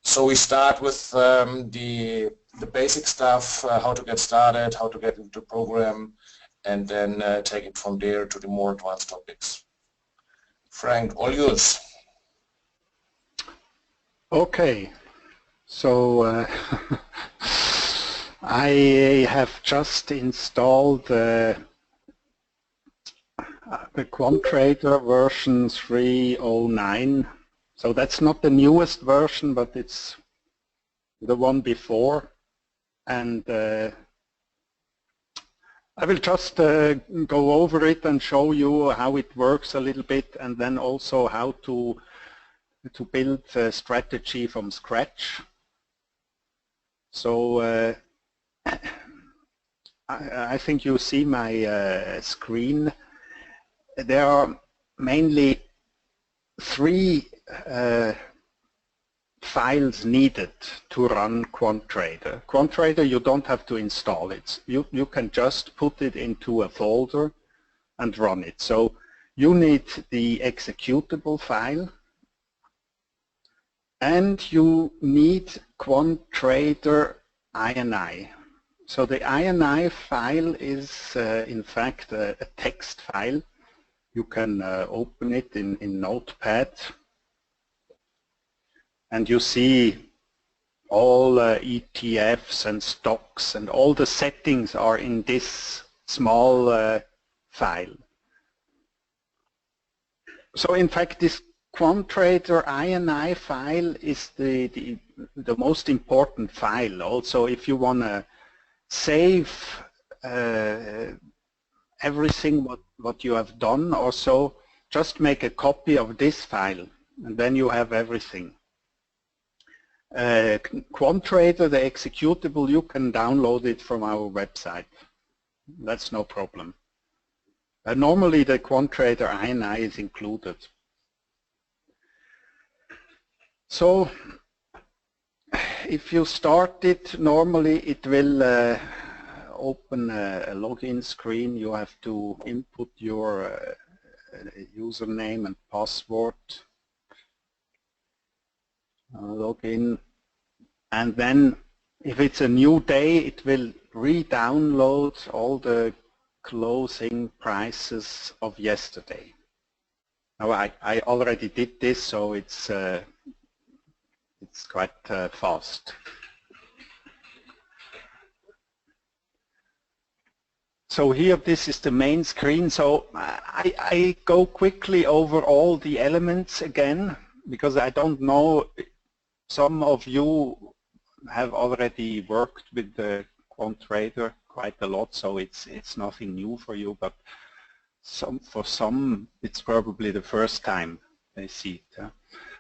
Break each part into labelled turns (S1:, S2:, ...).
S1: So we start with the basic stuff, how to get started, how to get into the program, and then take it from there to the more advanced topics. Frank, all yours.
S2: Okay, so I have just installed the QUANTtrader version 3.09. So that's not the newest version, but it's the one before. And I will just go over it and show you how it works a little bit, and then also how to build a strategy from scratch. So I think you see my screen. There are mainly three files needed to run QUANTtrader. QUANTtrader, you don't have to install it. You can just put it into a folder and run it. So you need the executable file, and you need QUANTtrader INI. So the INI file is in fact a text file. You can open it in Notepad, and you see all ETFs and stocks, and all the settings are in this small file. So in fact this QUANTtrader INI file is the most important file. Also, if you want to save everything what you have done or so, just make a copy of this file, and then you have everything. QUANTtrader, the executable, you can download it from our website. That's no problem. Normally the QUANTtrader INI is included. So if you start it, normally it will open a login screen. You have to input your username and password, login, and then if it's a new day, it will re-download all the closing prices of yesterday. Now I already did this, so it's quite fast. So here, this is the main screen. So I go quickly over all the elements again, because I don't know, some of you have already worked with the QUANTtrader quite a lot, so it's nothing new for you, but for some it's probably the first time they see it.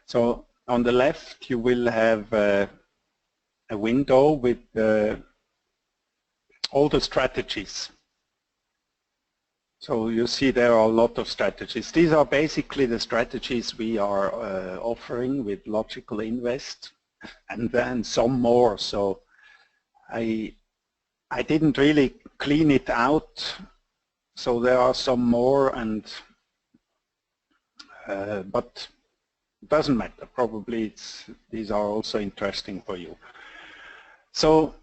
S2: So on the left you will have a window with all the strategies. So you see there are a lot of strategies. These are basically the strategies we are offering with Logical Invest, and then some more. So I didn't really clean it out, so there are some more, and but it doesn't matter. Probably these are also interesting for you. So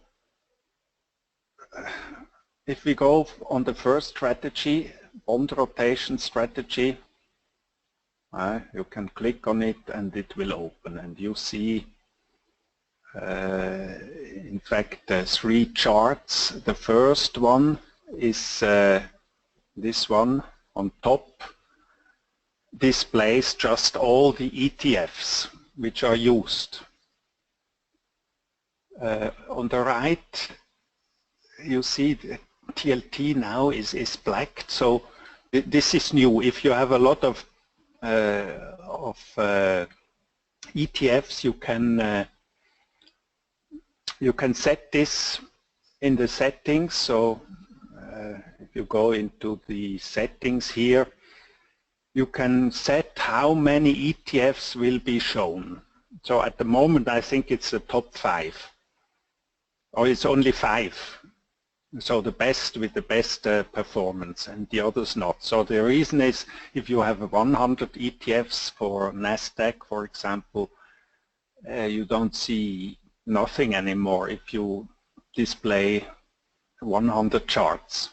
S2: if we go on the first strategy, bond rotation strategy, you can click on it and it will open, and you see in fact three charts. The first one is this one on top, displays just all the ETFs which are used. On the right you see the TLT now is black, so this is new. If you have a lot of ETFs, you can set this in the settings. So if you go into the settings here, you can set how many ETFs will be shown. So at the moment I think it's the top 5, or it's only 5. So the best with the best performance, and the others not. So the reason is, if you have 100 ETFs for NASDAQ, for example, you don't see nothing anymore if you display 100 charts.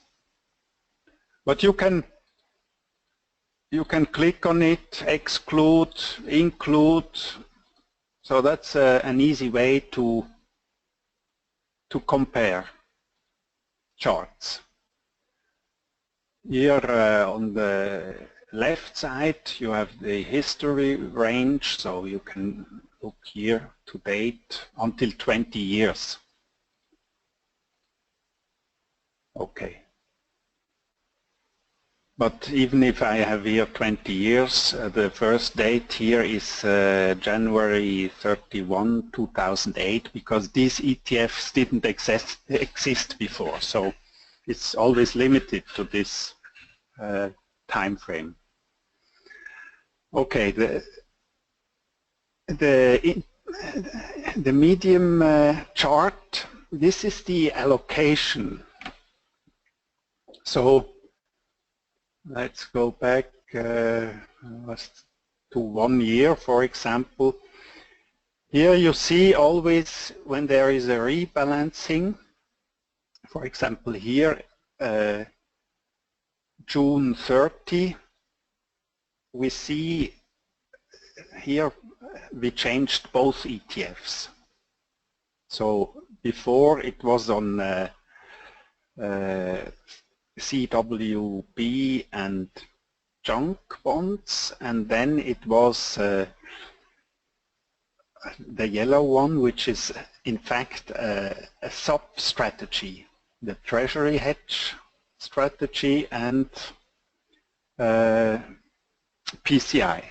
S2: But you can click on it, exclude, include. So that's an easy way to compare charts. Here on the left side you have the history range, so you can look here to date until 20 years. Okay. But even if I have here 20 years, the first date here is January 31, 2008, because these ETFs didn't exist before. So it's always limited to this time frame. Okay, the medium chart, this is the allocation. So let's go back to 1 year, for example. Here you see always when there is a rebalancing. For example, here June 30, we see here we changed both ETFs. So before it was on CWB and junk bonds, and then it was the yellow one, which is in fact a sub-strategy, the treasury hedge strategy and PCI.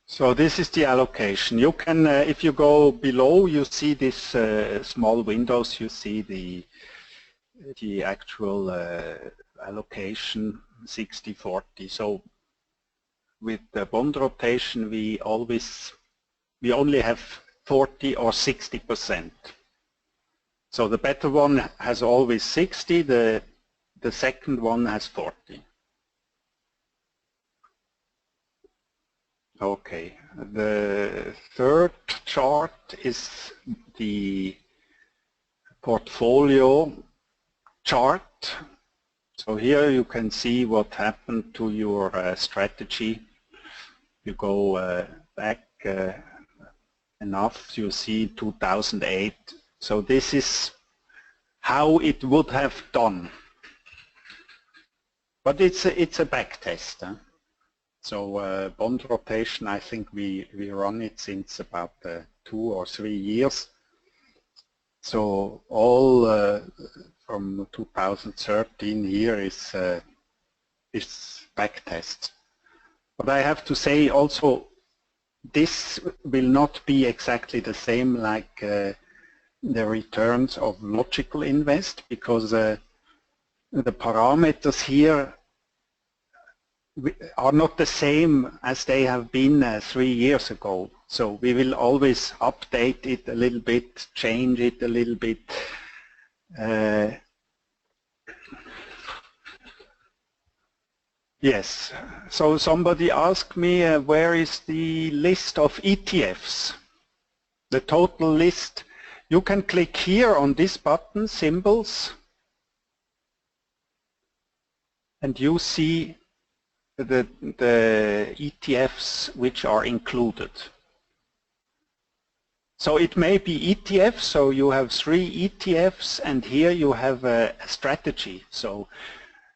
S2: So this is the allocation. You can, if you go below, you see this small windows. You see the actual allocation 60-40. So with the bond rotation, we only have 40 or 60%. So the better one has always 60. The second one has 40. Okay, the third chart is the portfolio chart. So here you can see what happened to your strategy. You go back enough, you see 2008. So this is how it would have done. But it's a back test. Huh? So bond rotation, I think we run it since about 2 or 3 years. So all from 2013 here is back test. But I have to say also, this will not be exactly the same like the returns of Logical Invest, because the parameters here are not the same as they have been 3 years ago. So we will always update it a little bit, change it a little bit. Yes, so somebody asked me where is the list of ETFs, the total list. You can click here on this button, symbols, and you see the ETFs which are included. So it may be ETF, so you have 3 ETFs, and here you have a strategy. So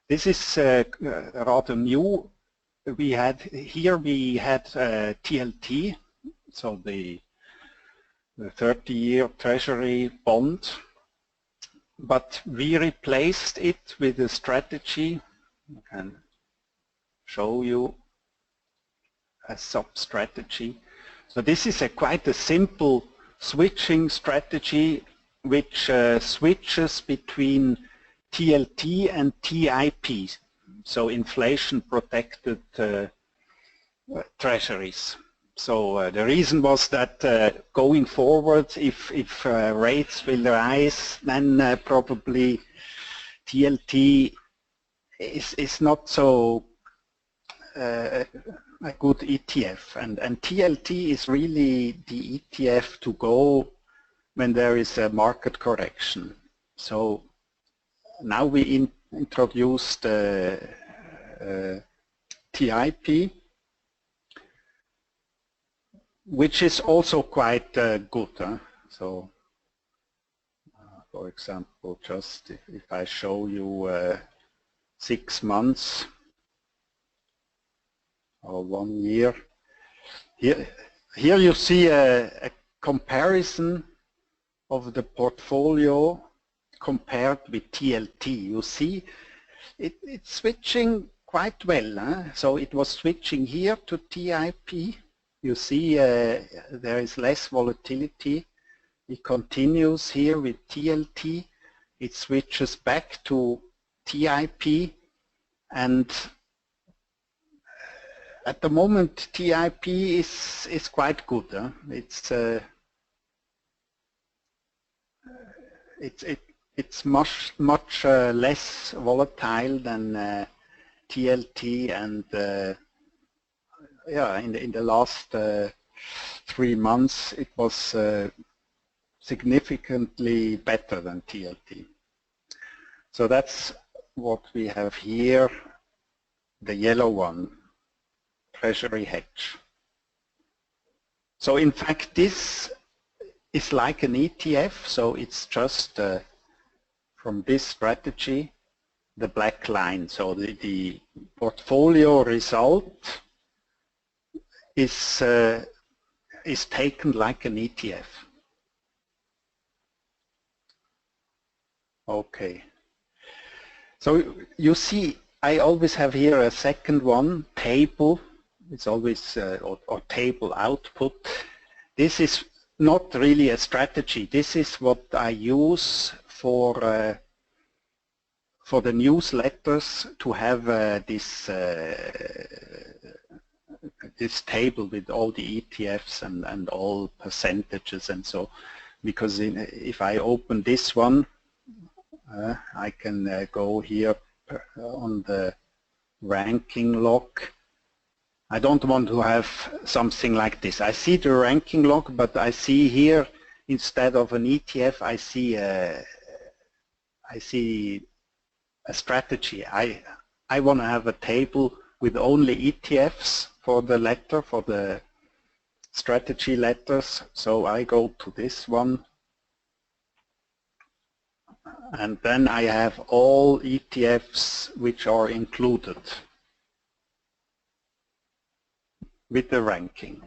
S2: this is rather new. We had TLT, so the 30-year treasury bond, but we replaced it with a strategy. I can show you a sub-strategy. So this is quite a simple switching strategy which switches between TLT and TIP, so inflation protected treasuries. So the reason was that going forward, if rates will rise, then probably TLT is not so good ETF, and TLT is really the ETF to go when there is a market correction. So now we introduced TIP, which is also quite good. So, for example, just if I show you 6 months or 1 year, here you see a comparison of the portfolio compared with TLT. You see it's switching quite well. So it was switching here to TIP. You see there is less volatility. It continues here with TLT. It switches back to TIP, and at the moment TIP is quite good. It's much less volatile than TLT, and yeah, in the last 3 months it was significantly better than TLT. So that's what we have here, the yellow one, treasury hedge. So in fact this is like an ETF, so it's just from this strategy the black line. So the portfolio result is taken like an ETF. Okay. So you see, I always have here a second one, table. It's always or table output. This is not really a strategy. This is what I use for the newsletters, to have this table with all the ETFs and all percentages and so. Because if I open this one, I can go here on the ranking log. I don't want to have something like this. I see the ranking log, but I see here, instead of an ETF, I see a strategy. I want to have a table with only ETFs for the letter, for the strategy letters. So I go to this one, and then I have all ETFs which are included with the ranking.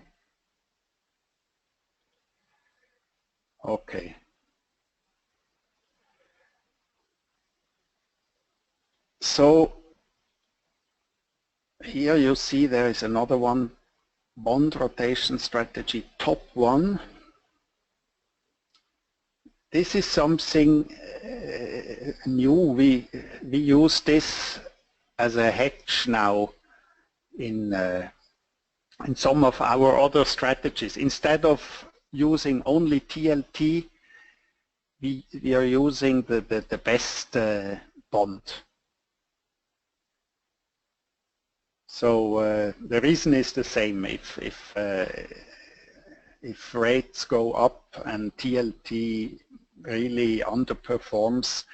S2: Okay. So here you see there is another one, bond rotation strategy, top one. This is something new. We use this as a hedge now in some of our other strategies. Instead of using only TLT, we are using the best bond. So the reason is the same. If rates go up and TLT really underperforms,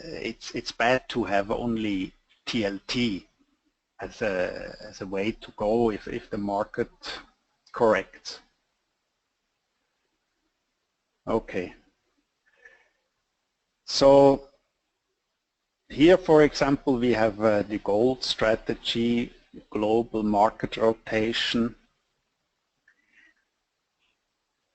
S2: it's bad to have only TLT as a way to go if the market corrects. Okay. So here, for example, we have the gold strategy, global market rotation.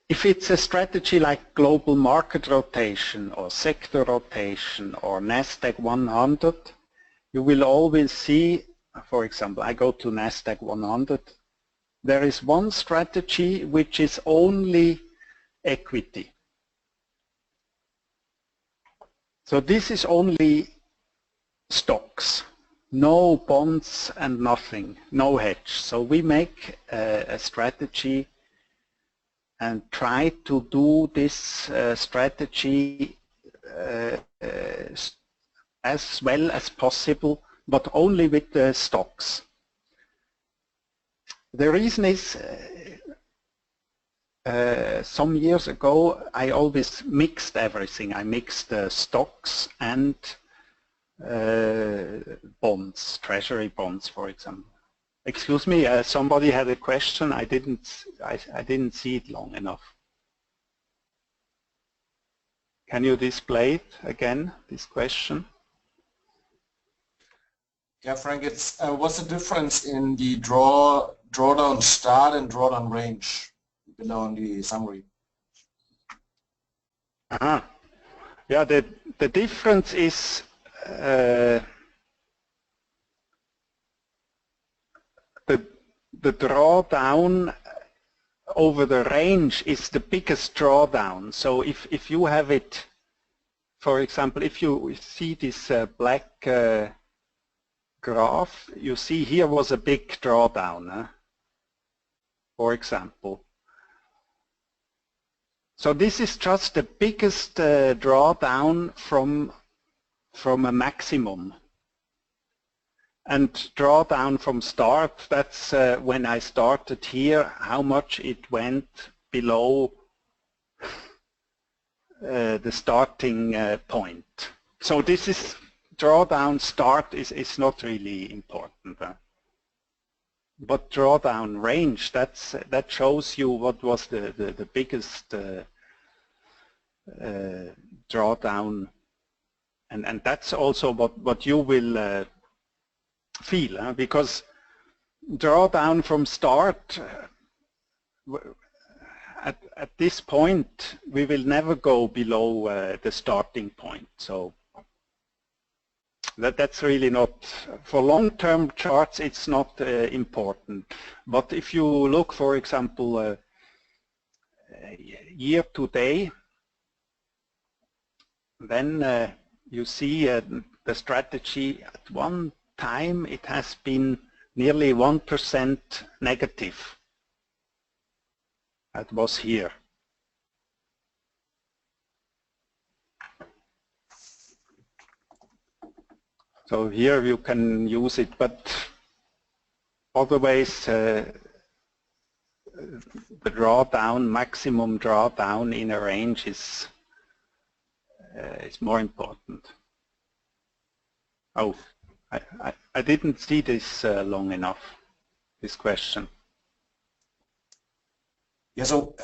S2: If it's a strategy like global market rotation or sector rotation or NASDAQ 100, you will always see, for example, I go to NASDAQ 100, there is one strategy which is only equity. So this is only stocks, no bonds and nothing, no hedge. So we make a strategy and try to do this strategy as well as possible, but only with the stocks. The reason is some years ago I always mixed everything. I mixed stocks and bonds, treasury bonds, for example. Excuse me, somebody had a question. I didn't see it long enough. Can you display it again, this question?
S1: Yeah, Frank, it's what's the difference in the drawdown start and drawdown range below in the summary?
S2: Yeah, the difference is the drawdown over the range is the biggest drawdown. So if you have it, for example, if you see this black graph, you see here was a big drawdown, for example. So this is just the biggest drawdown from a maximum. And drawdown from start, that's when I started here, how much it went below the starting point. So this is drawdown start is not really important. But drawdown range, that shows you what was the biggest drawdown, and that's also what you will feel, because drawdown from start, at this point we will never go below the starting point. So that's really not, for long-term charts it's not important. But if you look, for example, year to day, then you see the strategy at one time it has been nearly 1% negative. That was here. So here you can use it, but otherwise the drawdown, maximum drawdown in a range is more important. Oh, I didn't see this long enough, this question.
S1: Yeah, so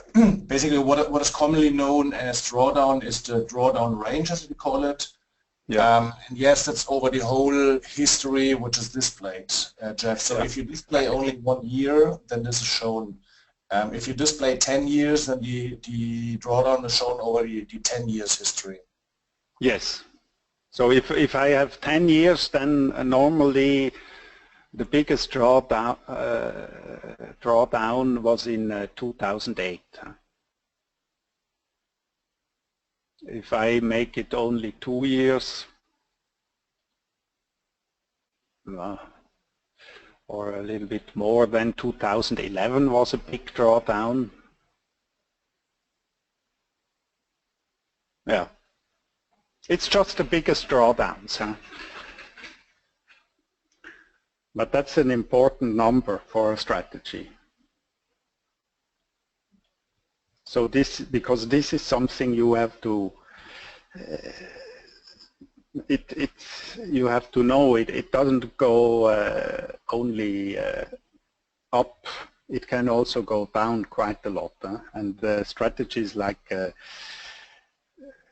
S1: basically what is commonly known as drawdown is the drawdown range, as we call it. Yeah. And yes, that's over the whole history which is displayed, Jeff. So yeah, if you display only 1 year, then this is shown. If you display 10 years, then the drawdown is shown over the 10 years history.
S2: Yes. So if I have 10 years, then normally the biggest drawdown was in 2008. If I make it only 2 years, or a little bit more, then 2011 was a big drawdown. Yeah. It's just the biggest drawdowns. But that's an important number for a strategy. So because this is something you have to, you have to know it doesn't go only up, it can also go down quite a lot. And strategies like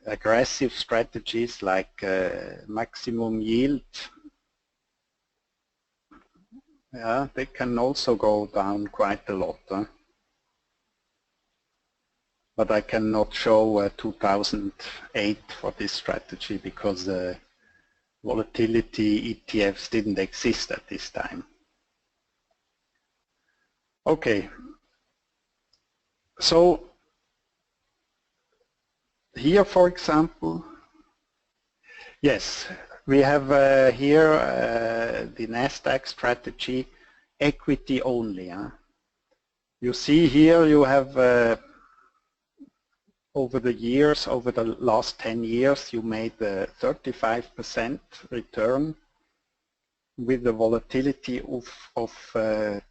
S2: aggressive strategies like maximum yield, yeah, they can also go down quite a lot. But I cannot show 2008 for this strategy because volatility ETFs didn't exist at this time. Okay, so here, for example, yes, we have here the NASDAQ strategy, equity only. You see here you have over the years, over the last 10 years, you made 35% return. with a volatility of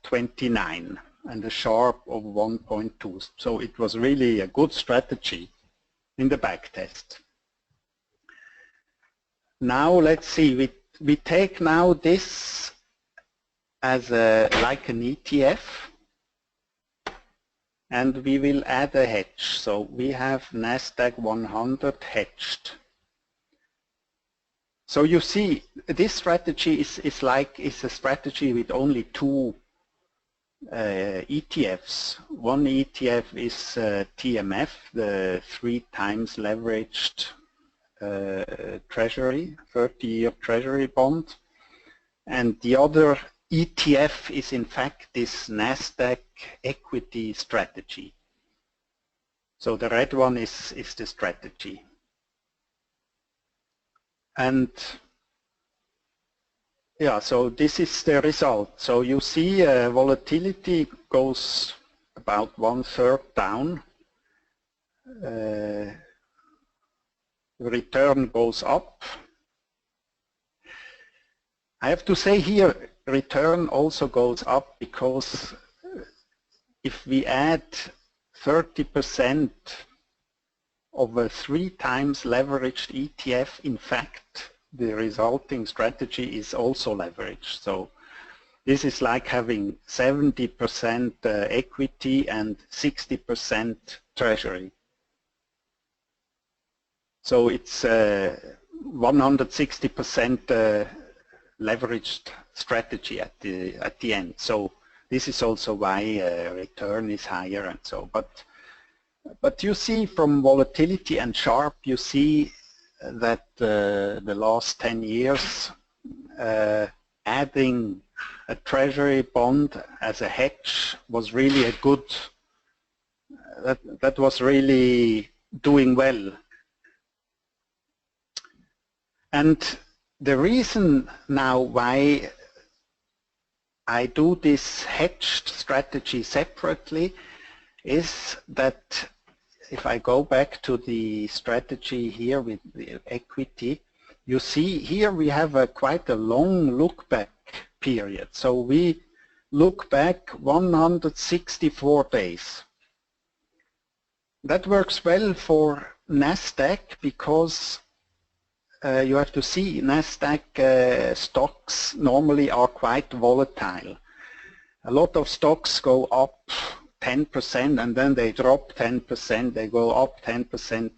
S2: 29 and a Sharpe of 1.2. So it was really a good strategy in the backtest. Now let's see, we take now this as like an ETF, and we will add a hedge. So we have Nasdaq 100 hedged. So you see, this strategy is a strategy with only two ETFs. One ETF is TMF, the 3 times leveraged treasury, 30-year treasury bond, and the other ETF is in fact this Nasdaq equity strategy. So the red one is the strategy. And yeah, so this is the result. So you see volatility goes about 1/3 down. Return goes up. I have to say here, return also goes up because if we add 30% of a 3 times leveraged ETF, in fact, the resulting strategy is also leveraged. So this is like having 70% equity and 60% treasury. So it's 160% leveraged strategy at the end. So this is also why return is higher and so. But you see from volatility and Sharpe, you see that the last 10 years adding a treasury bond as a hedge was really a good, that was really doing well. And the reason now why I do this hedged strategy separately is that if I go back to the strategy here with the equity, you see here we have quite a long look back period. So we look back 164 days. That works well for Nasdaq because you have to see Nasdaq stocks normally are quite volatile. A lot of stocks go up 10% and then they drop 10%, they go up 10%.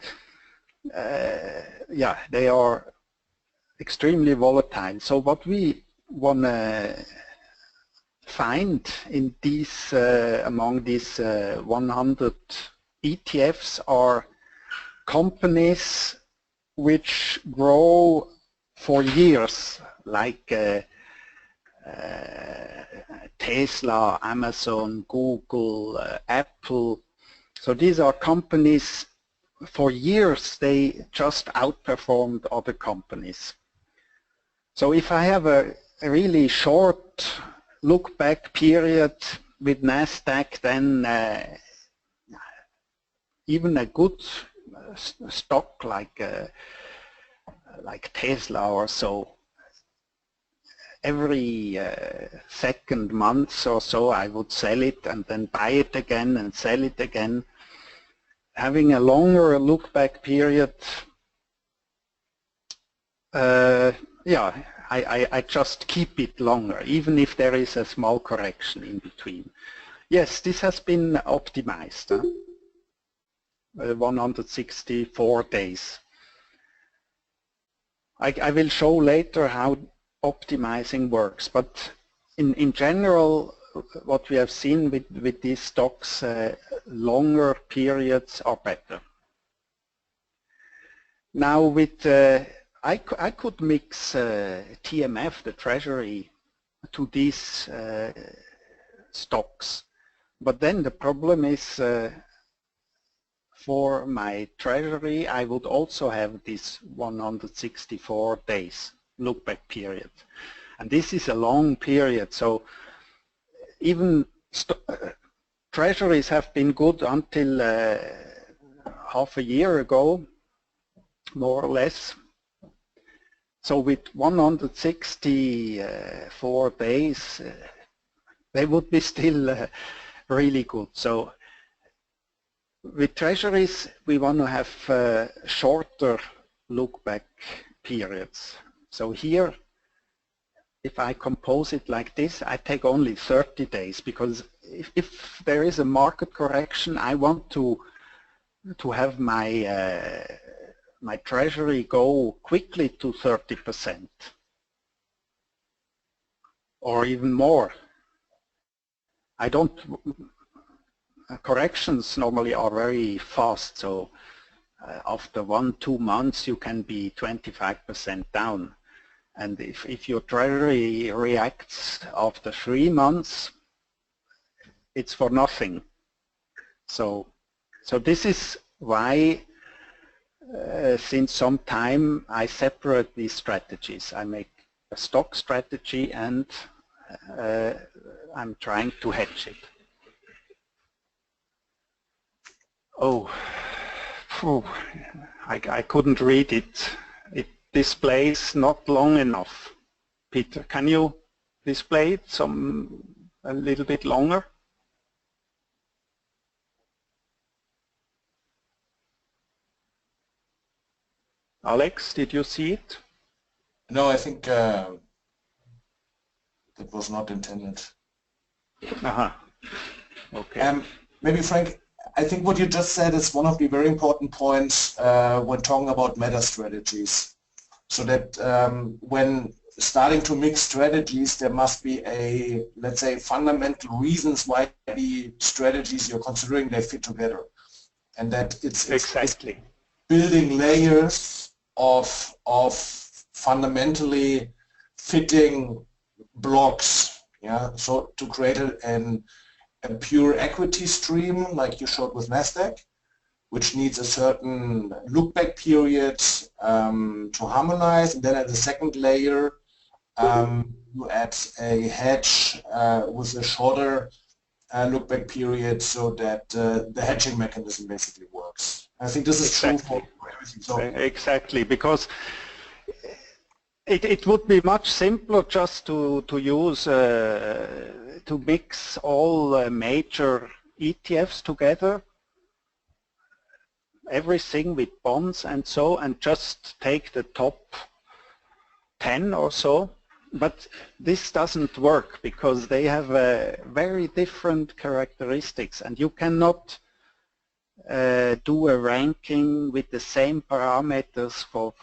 S2: Yeah, they are extremely volatile. So what we want to find in these, among these 100 ETFs are companies which grow for years, like Tesla, Amazon, Google, Apple. So these are companies, for years they just outperformed other companies. So if I have a really short look back period with Nasdaq, then even a good stock like Tesla or so, every second month or so I would sell it and then buy it again and sell it again. Having a longer look back period, yeah, I just keep it longer, even if there is a small correction in between. Yes, this has been optimized. 164 days. I will show later how optimizing works, but in general what we have seen with these stocks, longer periods are better. Now with I could mix TMF, the treasury, to these stocks, but then the problem is for my treasury I would also have this 164 days look back period, and this is a long period. So even treasuries have been good until half a year ago, more or less, So with 164 days, they would be still really good. So with treasuries, we want to have shorter look-back periods. So here, if I compose it like this, I take only 30 days because if there is a market correction, I want to have my my treasury go quickly to 30% or even more. I don't. Corrections normally are very fast, so after 1-2 months you can be 25% down. And if your treasury reacts after 3 months, it's for nothing. So this is why since some time I separate these strategies. I make a stock strategy and I'm trying to hedge it. Oh, I couldn't read it. It displays not long enough. Peter, can you display it a little bit longer? Alex, did you see it?
S1: No, I think it was not intended.
S2: Okay.
S1: Maybe Frank, I think what you just said is one of the very important points when talking about meta strategies. So that when starting to mix strategies, there must be a, let's say, fundamental reasons why the strategies you're considering, they fit together. And that it's
S2: exactly
S1: building layers of fundamentally fitting blocks, yeah. So to create a pure equity stream like you showed with Nasdaq, which needs a certain look-back period to harmonize, and then at the second layer you add a hedge with a shorter look-back period so that the hedging mechanism basically works. I think this is true for everything. So
S2: exactly, because it would be much simpler just to use to mix all major ETFs together, everything with bonds and so, and just take the top 10 or so. But this doesn't work because they have very different characteristics, and you cannot do a ranking with the same parameters for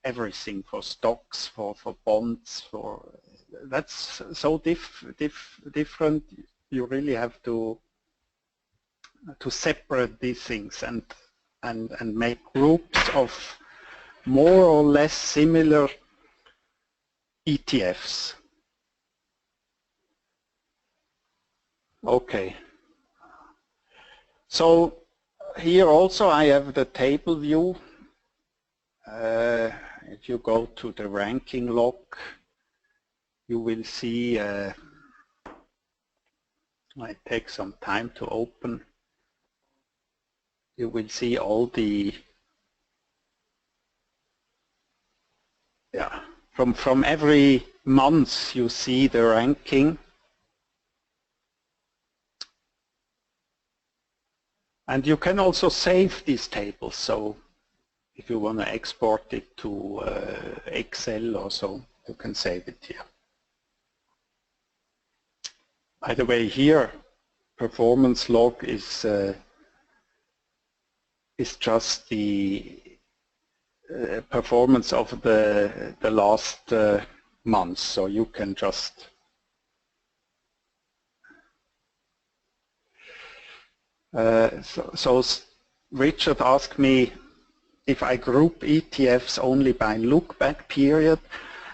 S2: everything, for stocks, for bonds, that's so different. You really have to separate these things and make groups of more or less similar ETFs. Okay. So here also I have the table view. If you go to the ranking log, you will see, it takes some time to open. You will see all the, from every month you see the ranking. And you can also save these tables, so if you want to export it to Excel or so, you can save it here. By the way, here performance log is just the performance of the last month, so you can just so Richard asked me if I group ETFs only by look-back period.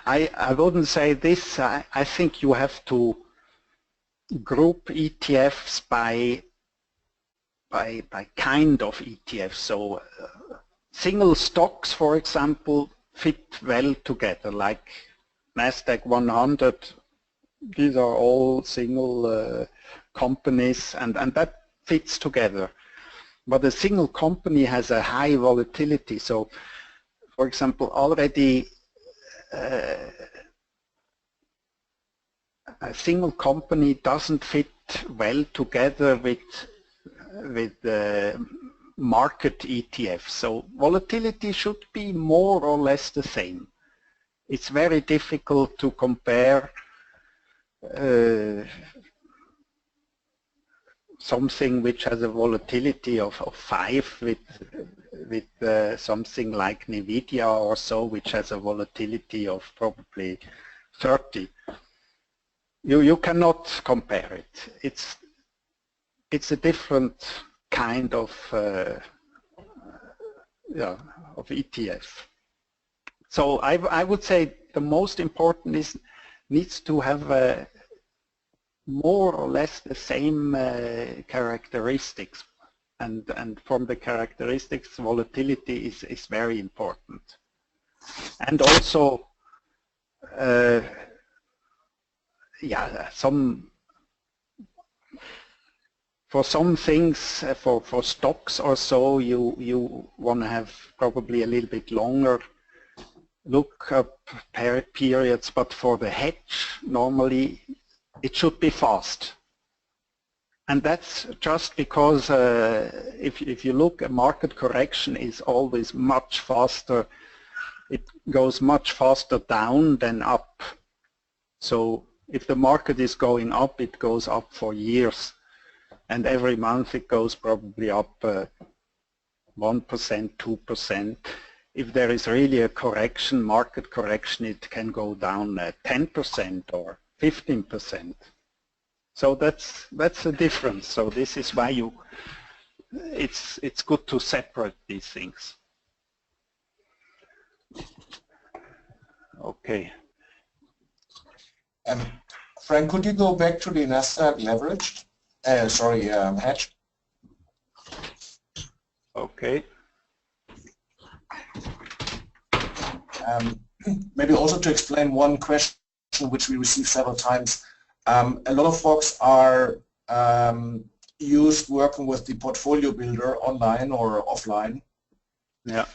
S2: I wouldn't say this. I think you have to group ETFs by kind of ETF. So single stocks, for example, fit well together, like Nasdaq 100. These are all single companies, and that fits together. But a single company has a high volatility. So, for example, already a single company doesn't fit well together with market ETF. So volatility should be more or less the same. It's very difficult to compare something which has a volatility of 5 with something like Nvidia or so, which has a volatility of probably 30. You cannot compare it. It's a different kind of ETF. So I would say the most important is needs to have more or less the same characteristics, and from the characteristics, volatility is very important. And also, for some things, for stocks or so, you want to have probably a little bit longer lookup periods, but for the hedge, normally it should be fast. And that's just because if you look, a market correction is always much faster. It goes much faster down than up. So if the market is going up, it goes up for years. And every month it goes probably up 1%, 2%. If there is really a correction, market correction, it can go down 10% or 15%. So that's the difference. So this is why it's good to separate these things. Okay.
S1: Frank, could you go back to the Nasdaq leveraged? Hedge.
S2: Okay.
S1: Maybe also to explain one question which we received several times. A lot of folks are used working with the portfolio builder online or offline.
S2: Yeah.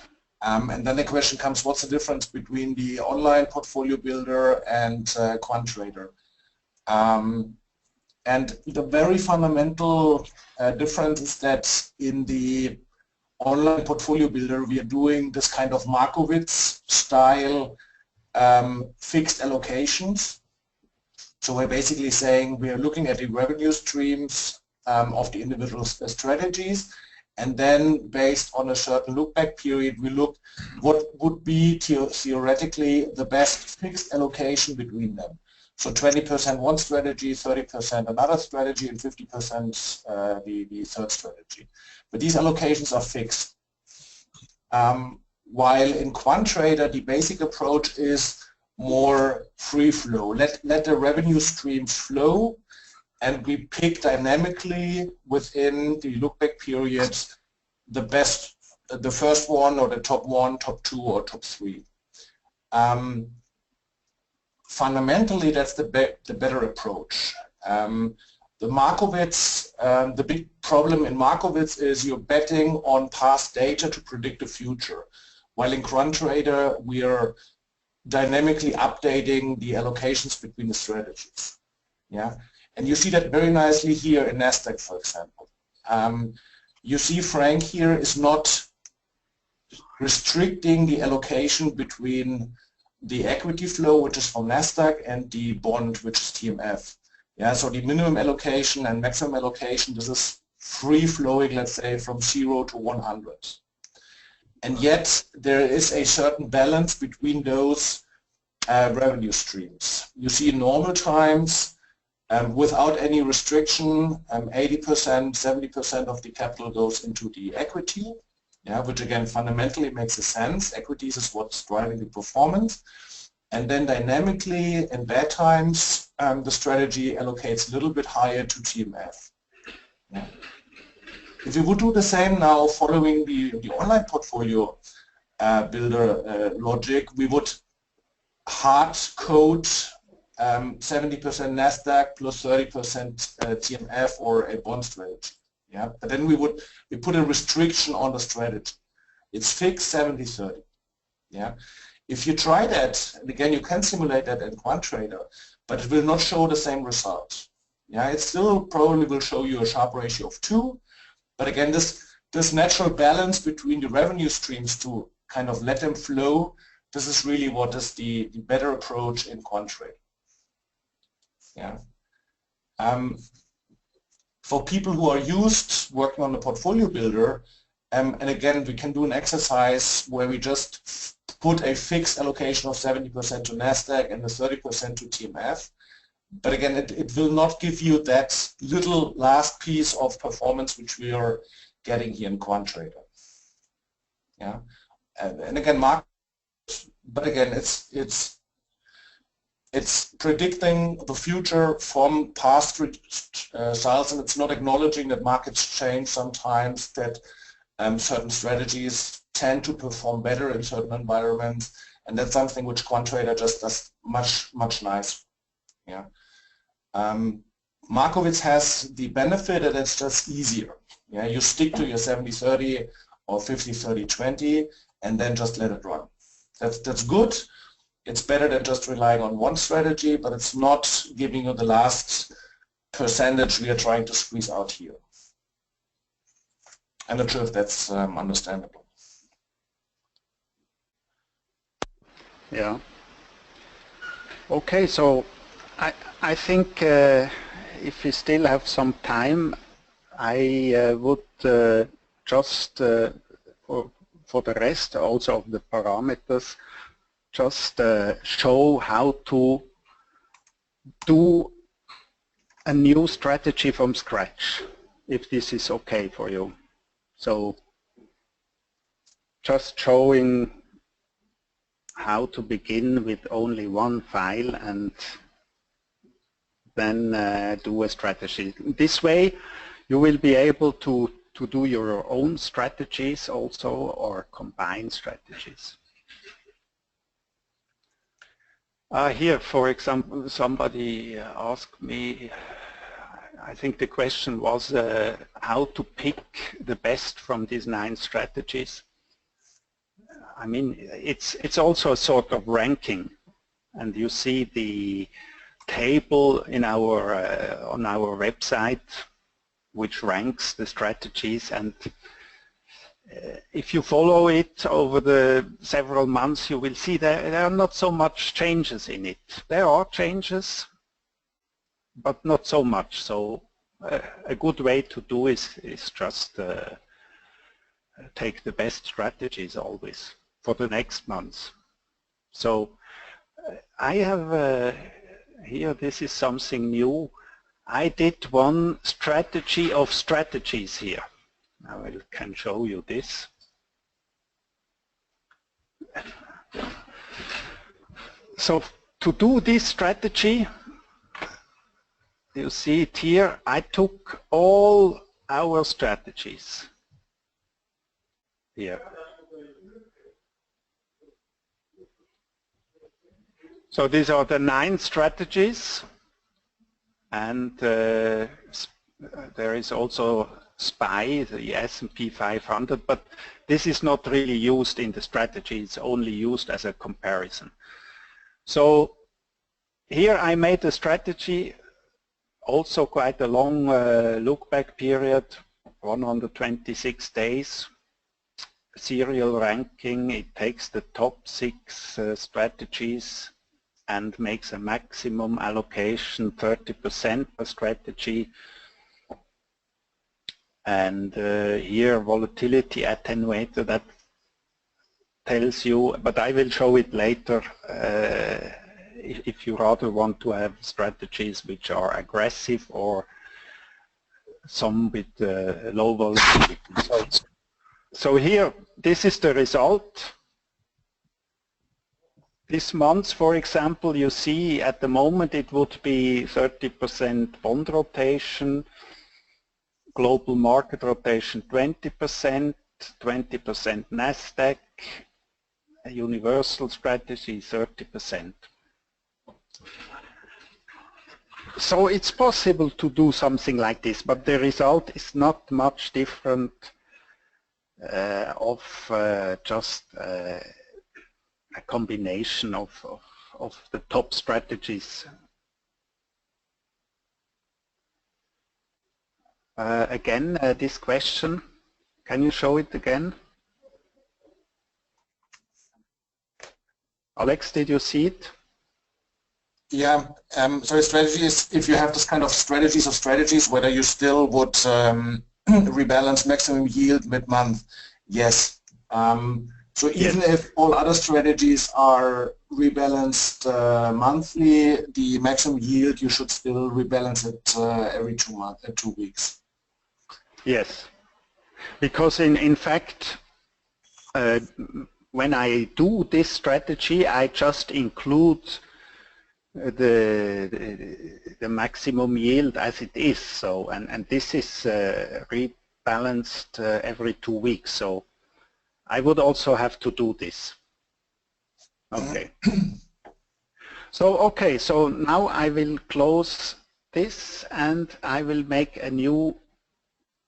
S1: And then the question comes, what's the difference between the online portfolio builder and QUANTtrader? And the very fundamental difference is that in the online portfolio builder, we are doing this kind of Markowitz style fixed allocations. So we're basically saying we are looking at the revenue streams of the individual strategies, and then based on a certain look-back period, we look what would be theoretically the best fixed allocation between them. So 20% one strategy, 30% another strategy, and 50% the third strategy. But these allocations are fixed. While in QUANTtrader, the basic approach is more free flow. Let the revenue streams flow, and we pick dynamically within the look-back periods the best, the first one or the top one, top two, or top three. Fundamentally, that's the better approach. The Markowitz, the big problem in Markowitz is you're betting on past data to predict the future, while in QUANTtrader we are dynamically updating the allocations between the strategies. Yeah, and you see that very nicely here in Nasdaq, for example. You see Frank here is not restricting the allocation between the equity flow, which is from Nasdaq, and the bond, which is TMF. Yeah, so the minimum allocation and maximum allocation, this is free flowing, let's say, from 0 to 100. And yet there is a certain balance between those revenue streams. You see in normal times, without any restriction, 80%, 70% of the capital goes into the equity, yeah, which again fundamentally makes a sense. Equities is what's driving the performance. And then dynamically in bad times, the strategy allocates a little bit higher to TMF. Yeah. If you would do the same now following the online portfolio builder logic, we would hard code 70% Nasdaq plus 30% TMF or a bond strategy. Yeah, but then we put a restriction on the strategy. It's fixed 70-30. Yeah, If you try that, and again you can simulate that in QUANTtrader, but it will not show the same result. Yeah, it still probably will show you a Sharpe ratio of 2, but again this natural balance between the revenue streams to kind of let them flow, this is really what is the better approach in QUANTtrader. Yeah. For people who are used working on the portfolio builder, and again we can do an exercise where we just put a fixed allocation of 70% to NASDAQ and the 30% to TMF. But again, it will not give you that little last piece of performance which we are getting here in QUANTtrader. Yeah, and again, but again, it's predicting the future from past results, and it's not acknowledging that markets change sometimes, that certain strategies tend to perform better in certain environments, and that's something which QUANTtrader just does much nicer. Yeah. Markowitz has the benefit that it's just easier. Yeah, you stick to your 70-30 or 50-30-20 and then just let it run. That's good. It's better than just relying on one strategy, but it's not giving you the last percentage we are trying to squeeze out here. I'm not sure if that's understandable.
S2: Yeah. Okay, so I think if we still have some time, I would just for the rest also of the parameters just show how to do a new strategy from scratch, if this is okay for you. So just showing how to begin with only one file and then do a strategy. This way you will be able to do your own strategies also, or combine strategies. Here, for example, somebody asked me, I think the question was how to pick the best from these 9 strategies. I mean, it's also a sort of ranking, and you see the table in our on our website which ranks the strategies, and if you follow it over the several months, you will see there are not so much changes in it. There are changes, but not so much. So a good way to do is just take the best strategies always for the next months. So I have here, this is something new. I did one strategy of strategies here. Now I can show you this. So to do this strategy, you see it here, I took all our strategies here. So these are the 9 strategies, and there is also SPY, the S&P 500, but this is not really used in the strategy, it's only used as a comparison. So here I made a strategy, also quite a long look-back period, 126 days, serial ranking. It takes the top 6 strategies and makes a maximum allocation 30% per strategy. And here volatility attenuator, that tells you, but I will show it later, if you rather want to have strategies which are aggressive or some with low volatility. So here, this is the result. This month, for example, you see at the moment it would be 30% bond rotation, global market rotation 20%, 20% NASDAQ, universal strategy 30%. So it's possible to do something like this, but the result is not much different of just a combination of the top strategies. Again, this question, can you show it again? Alex, did you see it?
S1: Yeah, so strategy is if you have this kind of strategies, whether you still would rebalance maximum yield mid-month. Yes. So even if all other strategies are rebalanced monthly, the maximum yield you should still rebalance it every 2 weeks.
S2: Yes, because in fact, when I do this strategy, I just include the maximum yield as it is. So and this is rebalanced every 2 weeks. So I would also have to do this. Okay. So now I will close this and I will make a new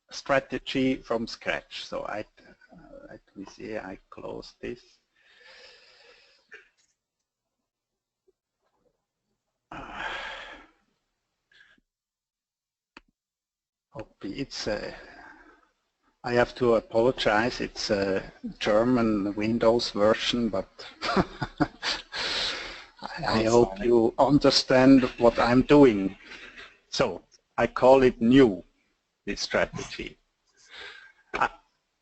S2: strategy from scratch. So let me see, I close this. It's I have to apologize, it's a German Windows version, but I hope you understand what I'm doing. So I call it new, this strategy.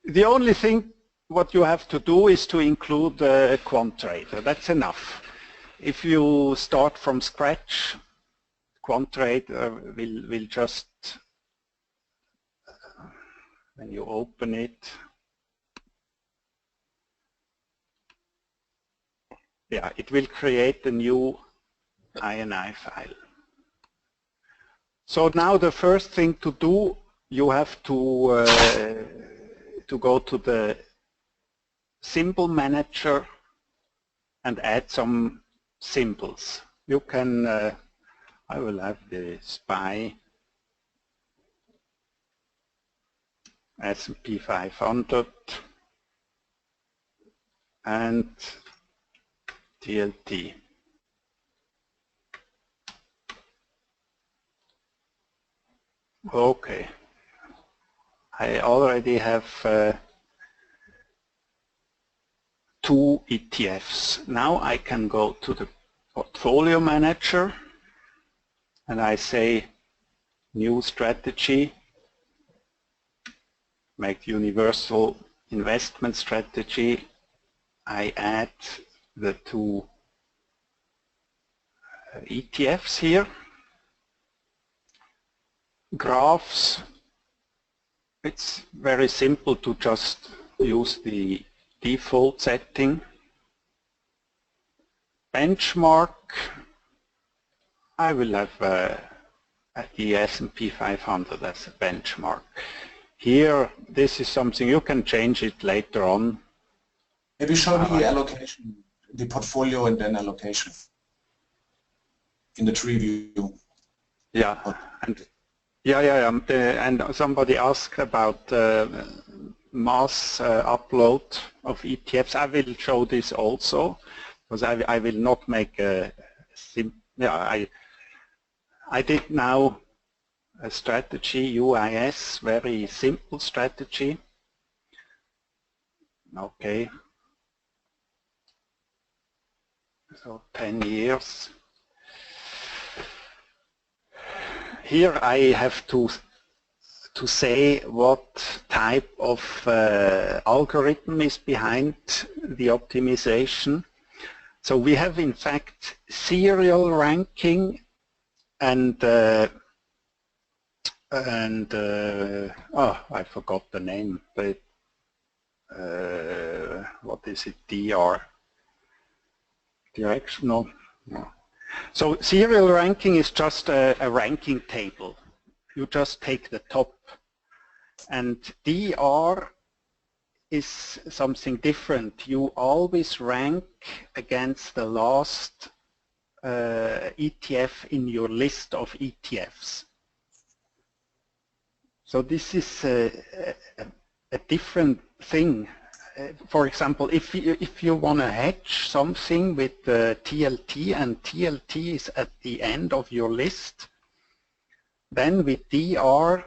S2: The only thing what you have to do is to include a QUANTtrader. That's enough. If you start from scratch, QUANTtrader will just, when you open it, yeah, it will create a new INI file. So now the first thing to do, you have to go to the symbol manager and add some symbols. You can, I will have the SPY, S&P 500, and TLT. Okay. I already have 2 ETFs. Now I can go to the portfolio manager and I say new strategy, make universal investment strategy. I add the 2 ETFs here. Graphs, it's very simple to just use the default setting. Benchmark, I will have the S&P 500 as a benchmark. Here, this is something you can change it later on.
S1: Maybe show the allocation, the portfolio and then allocation in the tree view.
S2: Yeah, and and somebody asked about mass upload of ETFs. I will show this also, because I will not make a I did now a strategy, UIS, very simple strategy. Okay. So 10 years. Here I have to say what type of algorithm is behind the optimization. So we have in fact serial ranking and oh, I forgot the name, but what is it? DR? Directional? No. So serial ranking is just a ranking table. You just take the top. And DR is something different. You always rank against the last ETF in your list of ETFs. So this is a different thing. for example, if you want to hedge something with TLT and TLT is at the end of your list, then with DR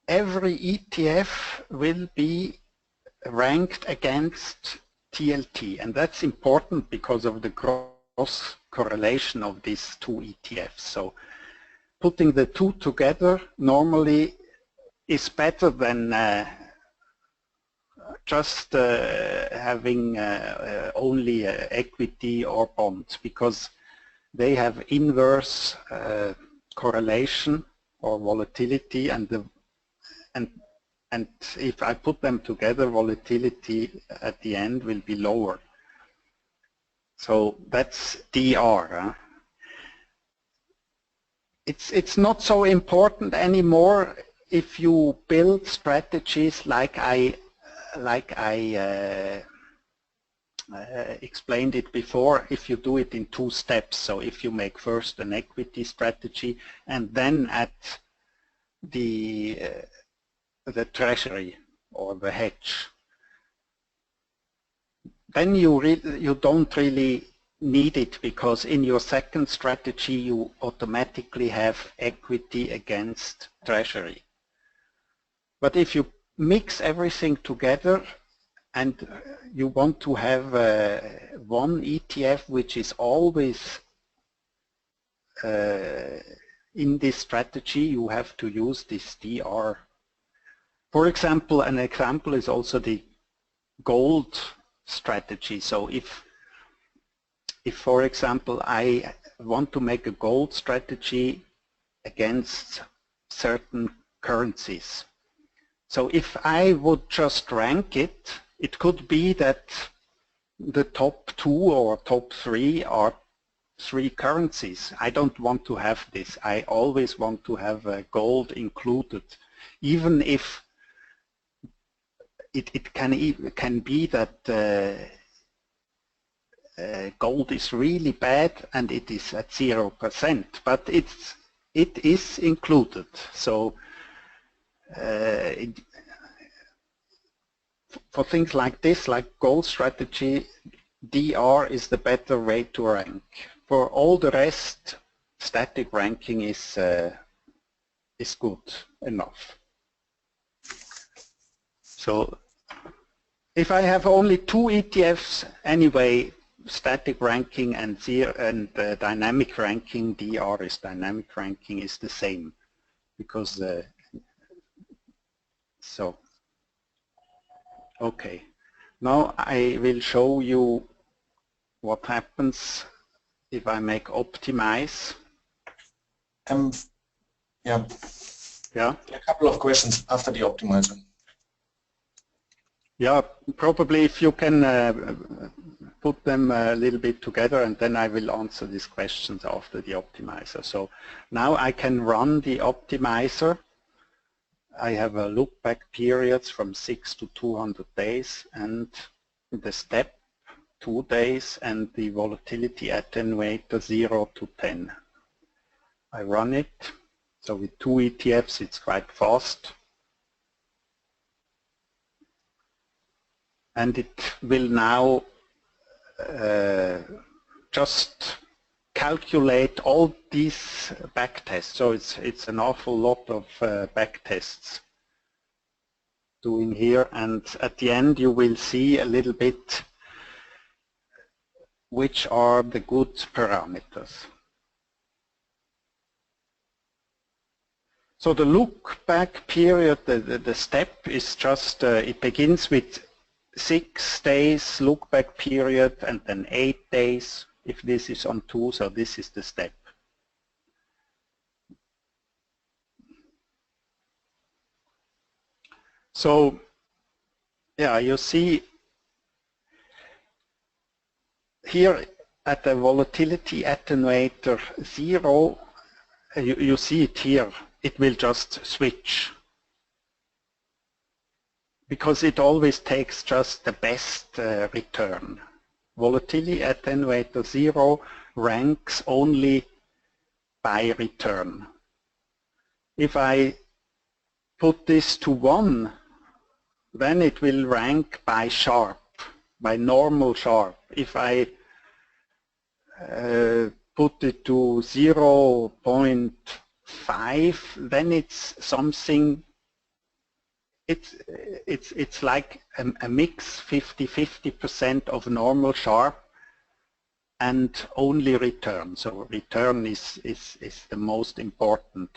S2: every ETF will be ranked against TLT, and that's important because of the cross correlation of these two ETFs. So putting the two together normally is better than just having only equity or bonds, because they have inverse correlation or volatility, and if I put them together, volatility at the end will be lower. So that's DR. It's not so important anymore if you build strategies like I explained it before, if you do it in two steps. So if you make first an equity strategy and then add the treasury or the hedge, then you don't really need it, because in your second strategy you automatically have equity against treasury. But if you mix everything together and you want to have one ETF which is always in this strategy, you have to use this DR. For example, an example is also the gold strategy. So if for example I want to make a gold strategy against certain currencies, so if I would just rank it, it could be that the top 2 or top 3 are 3 currencies. I don't want to have this. I always want to have gold included, even if it can be that gold is really bad and it is at 0%, but it is included. So for things like this, like gold strategy, DR is the better way to rank. For all the rest, static ranking is good enough. So if I have only 2 ETFs anyway, static ranking and dynamic ranking, DR is dynamic ranking, is the same, because so okay, now I will show you what happens if I make optimize.
S1: Yeah. A couple of questions after the optimizer.
S2: Yeah, probably if you can put them a little bit together, and then I will answer these questions after the optimizer. So now I can run the optimizer. I have a look back periods from 6 to 200 days and the step 2 days and the volatility attenuator 0 to 10. I run it. So with 2 ETFs it's quite fast. And it will now just calculate all these backtests. So it's an awful lot of backtests doing here, and at the end you will see a little bit which are the good parameters. So the look back period, the step is just, it begins with 6 days look back period and then 8 days if this is on 2, so this is the step. So yeah, you see here at the volatility attenuator 0, you see it here, it will just switch, because it always takes just the best return. Volatility attenuator 0 ranks only by return. If I put this to 1, then it will rank by sharp, by normal sharp. If I put it to 0.5, then it's something, it's like a mix, 50% of normal sharp and only return. So return is the most important.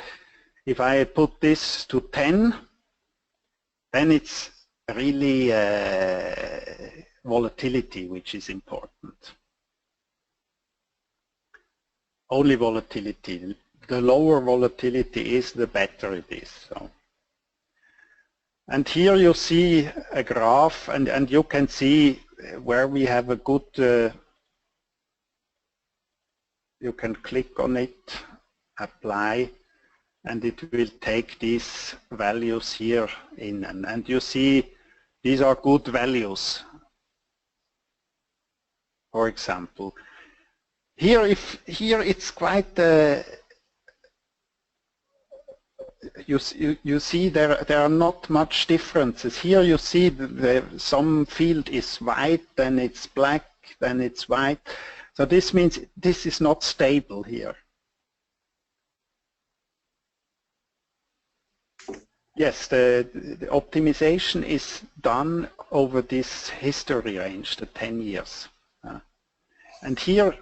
S2: If I put this to 10, then it's really volatility which is important. Only volatility. The lower volatility is, the better it is. So. And here you see a graph, and you can see where we have a good, you can click on it, apply, and it will take these values here in, and you see these are good values. For example, here it's quite you see there are not much differences. Here you see some field is white, then it's black, then it's white. So this means this is not stable here. Yes, the optimization is done over this history range, the 10 years. And here,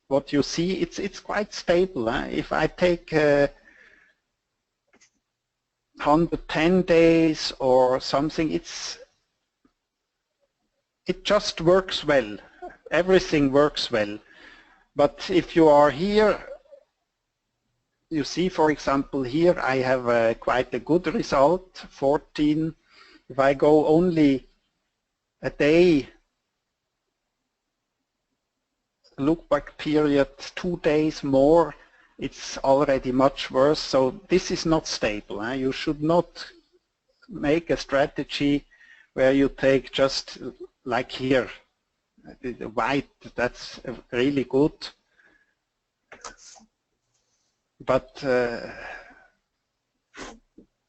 S2: what you see, it's quite stable. If I take 110 days or something, it just works well. Everything works well. But if you are here, you see, for example, here I have quite a good result, 14. If I go only a day, look back period, 2 days more, it's already much worse. So this is not stable. You should not make a strategy where you take just like here, the white, that's really good. But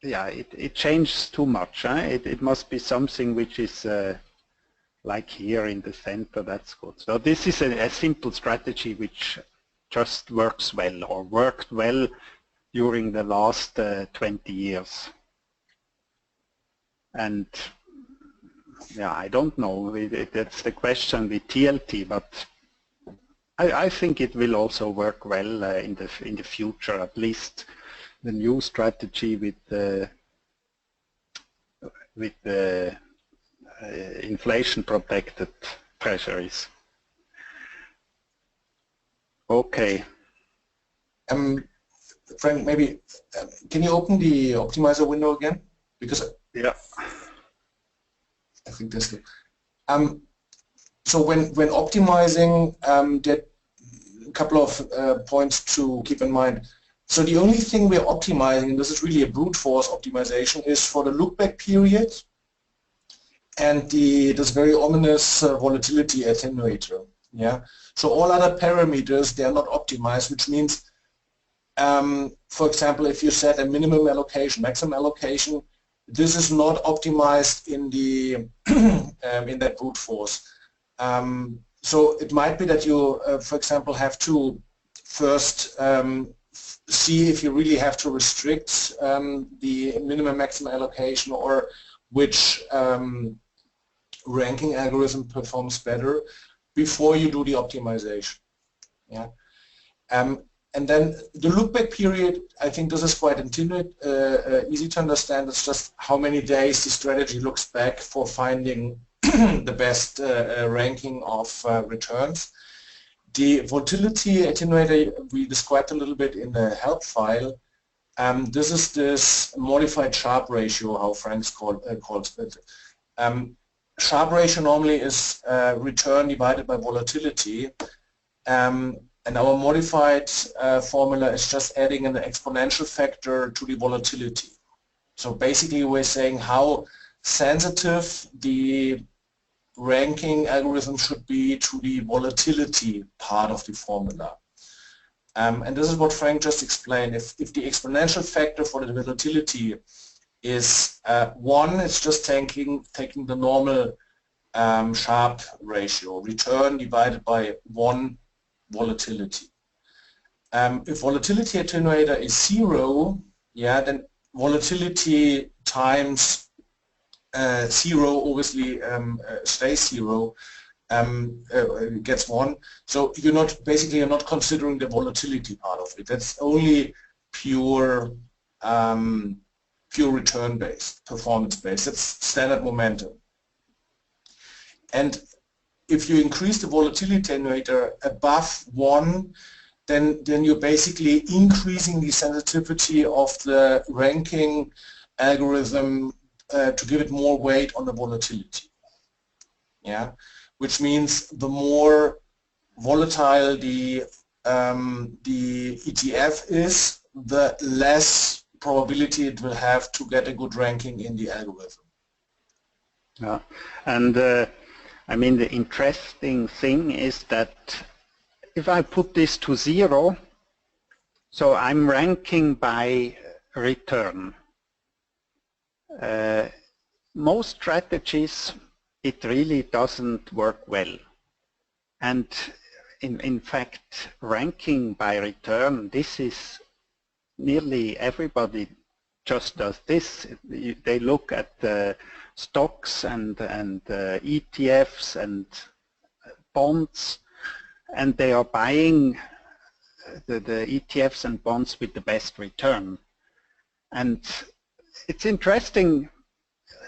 S2: yeah, it changes too much. It must be something which is like here in the center, that's good. So this is a simple strategy which just works well, or worked well during the last 20 years. And yeah, I don't know, that's the question with TLT, but I think it will also work well in the future, at least the new strategy with the inflation protected treasuries. Okay.
S1: Frank, maybe can you open the optimizer window again? Because
S2: yeah,
S1: I think that's good. So when optimizing, there are a couple of points to keep in mind. So the only thing we're optimizing, and this is really a brute force optimization, is for the look-back period and this very ominous volatility attenuator. Yeah. So all other parameters, they are not optimized, which means, for example, if you set a minimum allocation, maximum allocation, this is not optimized in the in that brute force. So it might be that you, for example, have to first see if you really have to restrict the minimum maximum allocation, or which ranking algorithm performs better before you do the optimization. Yeah. And then the look-back period, I think this is quite easy to understand. It's just how many days the strategy looks back for finding the best ranking of returns. The volatility attenuator we described a little bit in the help file. This is this modified Sharpe ratio, how Frank calls it. Sharpe ratio normally is return divided by volatility. And our modified formula is just adding an exponential factor to the volatility. So basically we're saying how sensitive the ranking algorithm should be to the volatility part of the formula. And this is what Frank just explained. If the exponential factor for the volatility is one is just taking the normal Sharpe ratio, return divided by 1 volatility. If volatility attenuator is 0, yeah, then volatility times 0 obviously stays 0, gets 1. So you're not considering the volatility part of it. That's only pure pure return based, performance based. That's standard momentum. And if you increase the volatility attenuator above 1, then you're basically increasing the sensitivity of the ranking algorithm to give it more weight on the volatility. Yeah, which means the more volatile the ETF is, the less probability it will have to get a good ranking in the algorithm.
S2: Yeah, and I mean the interesting thing is that if I put this to 0, so I'm ranking by return. Most strategies, it really doesn't work well. And in fact, ranking by return, this is nearly everybody just does this. They look at the stocks and ETFs and bonds, and they are buying the ETFs and bonds with the best return. And it's interesting,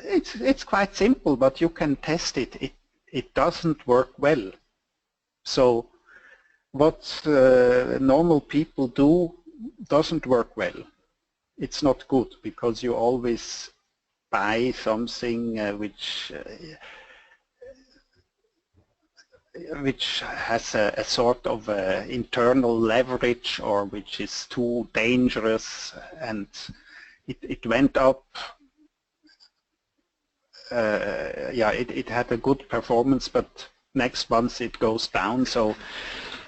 S2: it's quite simple, but you can test it. It doesn't work well. So what normal people do doesn't work well. It's not good because you always buy something which has a sort of internal leverage, or which is too dangerous, and it went up. Yeah, it had a good performance, but next month it goes down. So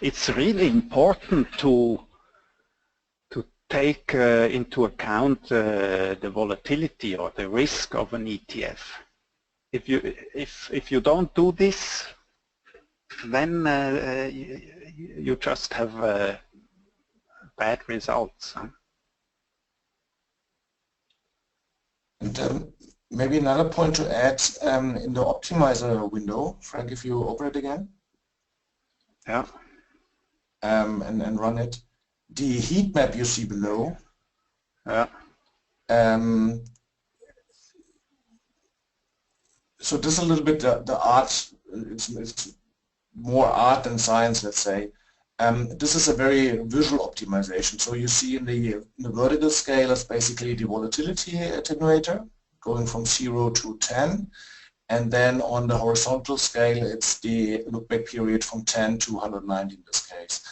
S2: it's really important to take into account the volatility or the risk of an ETF. If you don't do this, then you just have bad results.
S1: And maybe another point to add, in the optimizer window, Frank, if you open it again,
S2: yeah,
S1: and run it, the heat map you see below,
S2: yeah,
S1: so this is a little bit the art. It's more art than science, let's say. This is a very visual optimization. So you see in the vertical scale is basically the volatility attenuator going from 0 to 10, and then on the horizontal scale it's the look back period from 10 to 190 in this case.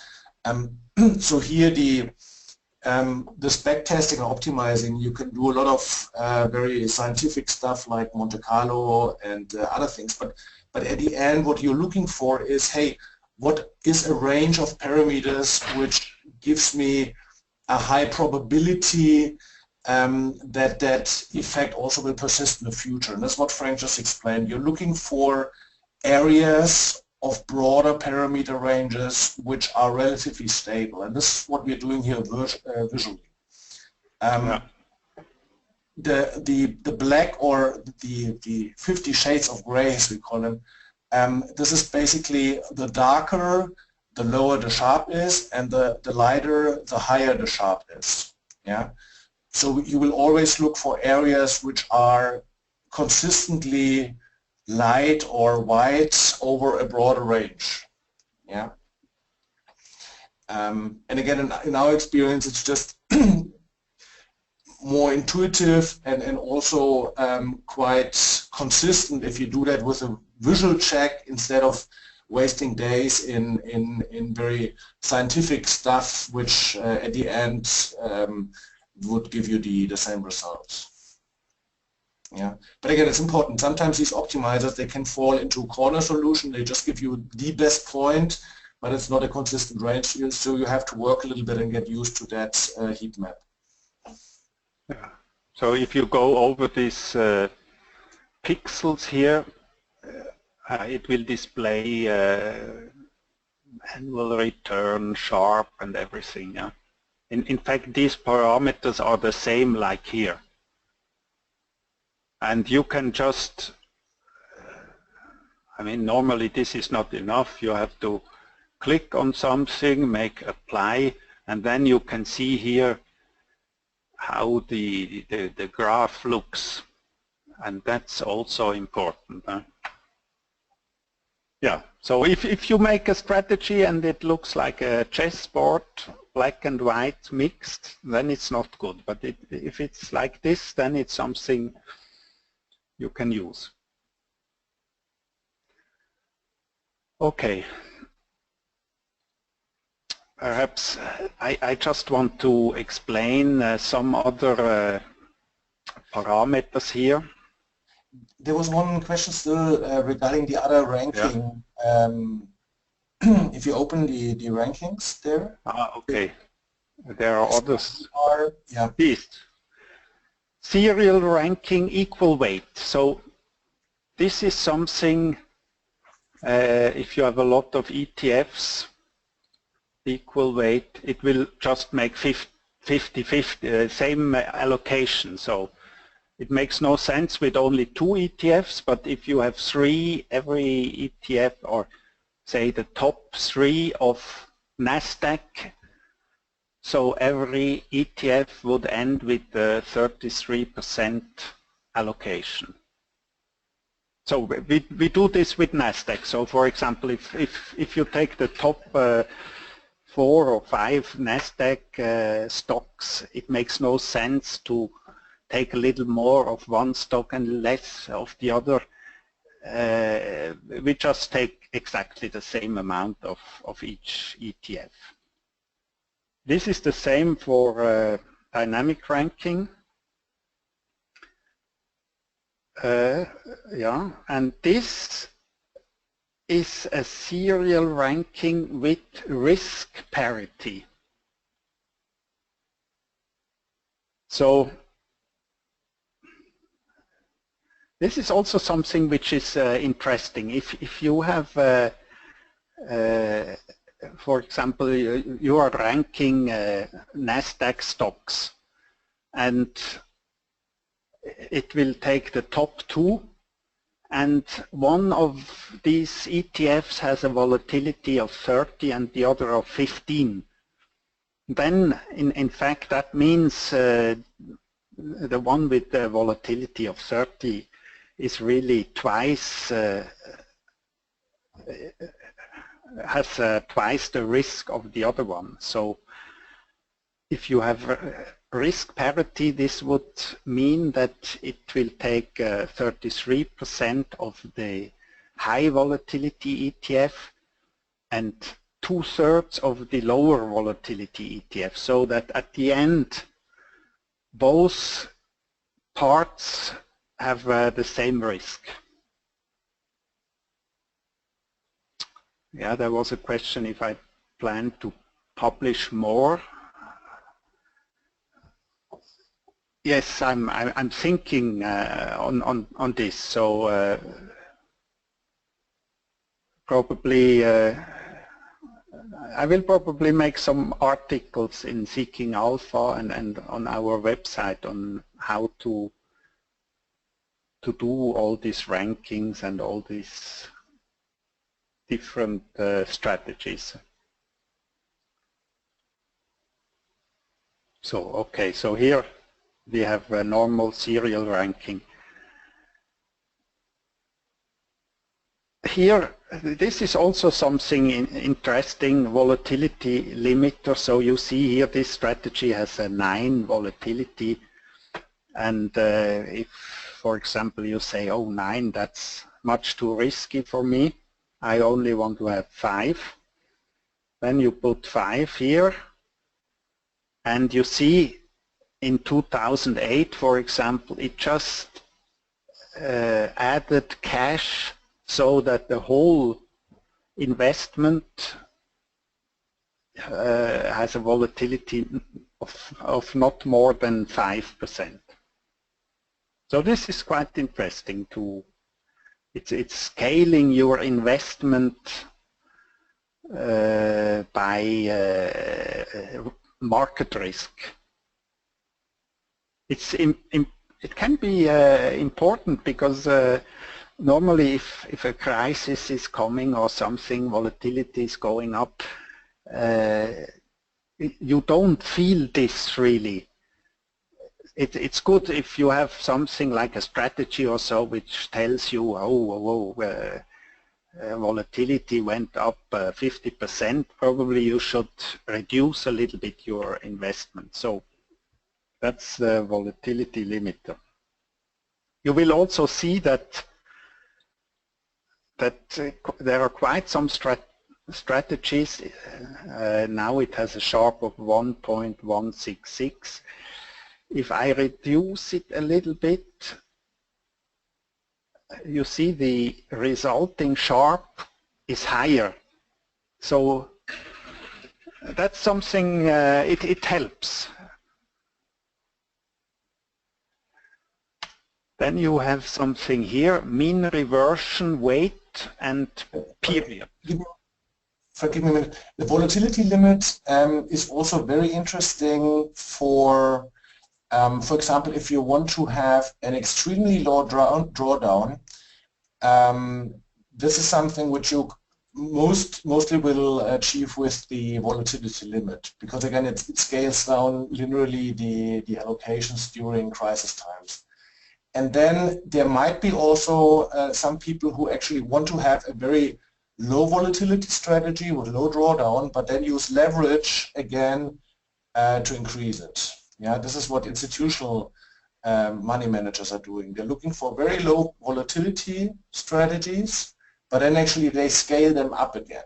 S1: So here this backtesting and optimizing, you can do a lot of very scientific stuff like Monte Carlo and other things, but at the end what you're looking for is, hey, what is a range of parameters which gives me a high probability that effect also will persist in the future. And that's what Frank just explained. You're looking for areas of broader parameter ranges which are relatively stable, and this is what we're doing here visually.
S2: Yeah.
S1: The black, or the 50 shades of gray as we call them, this is basically the darker the lower the Sharpe is, and the lighter the higher the Sharpe is. Yeah. So you will always look for areas which are consistently light or white over a broader range. Yeah. And again, in our experience, it's just more intuitive and also quite consistent if you do that with a visual check instead of wasting days in very scientific stuff, which at the end would give you the same results. Yeah, but again, it's important. Sometimes these optimizers, they can fall into a corner solution. They just give you the best point, but it's not a consistent range. So you have to work a little bit and get used to that heat map.
S2: Yeah. So if you go over these pixels here, it will display annual return, Sharp, and everything. Yeah? In fact, these parameters are the same like here. And you can just, I mean, normally this is not enough. You have to click on something, make apply, and then you can see here how the graph looks. And that's also important. Huh? Yeah, so if you make a strategy and it looks like a chessboard, black and white mixed, then it's not good. But if it's like this, then it's something you can use. Okay. Perhaps I just want to explain some other parameters here.
S1: There was one question still regarding the other ranking. Yeah. If you open the rankings there.
S2: Okay. There are others.
S1: Yeah.
S2: These. Serial ranking equal weight. So this is something, if you have a lot of ETFs, equal weight, it will just make 50-50, same allocation. So it makes no sense with only 2 ETFs, but if you have 3, every ETF, or say the top 3 of NASDAQ, so every ETF would end with 33% allocation. So we do this with NASDAQ. So for example, if you take the top 4 or 5 NASDAQ stocks, it makes no sense to take a little more of one stock and less of the other. We just take exactly the same amount of each ETF. This is the same for dynamic ranking. Yeah, and this is a serial ranking with risk parity. So this is also something which is interesting. If you have, for example, you are ranking NASDAQ stocks, and it will take the top 2, and one of these ETFs has a volatility of 30 and the other of 15. Then, in fact, that means the one with the volatility of 30 is really twice, has twice the risk of the other one. So if you have risk parity, this would mean that it will take 33% of the high volatility ETF and 2/3 of the lower volatility ETF, so that at the end both parts have the same risk. Yeah, there was a question if I plan to publish more. Yes, I'm thinking on this. So probably I will probably make some articles in Seeking Alpha and on our website on how to do all these rankings and all these different strategies. So okay, so here we have a normal serial ranking. Here, this is also something interesting, volatility limiter. So you see here this strategy has a 9 volatility, and if, for example, you say, oh, 9, that's much too risky for me, I only want to have 5, then you put 5 here, and you see in 2008, for example, it just added cash so that the whole investment has a volatility of not more than 5%. So this is quite interesting to, it's scaling your investment by market risk. It can be important because normally if a crisis is coming or something, volatility is going up, you don't feel this really. It's good if you have something like a strategy or so which tells you, volatility went up 50%, probably you should reduce a little bit your investment. So that's the volatility limiter. You will also see that there are quite some strategies. Now it has a Sharpe of 1.166. If I reduce it a little bit, you see the resulting Sharpe is higher. So that's something, it helps. Then you have something here, mean reversion, weight, and period.
S1: Forgive me a minute. The volatility limit is also very interesting for example, if you want to have an extremely low drawdown, this is something which you mostly will achieve with the volatility limit, because again it scales down linearly the allocations during crisis times. And then there might be also some people who actually want to have a very low volatility strategy with low drawdown, but then use leverage again to increase it. Yeah, this is what institutional money managers are doing. They're looking for very low volatility strategies, but then actually they scale them up again.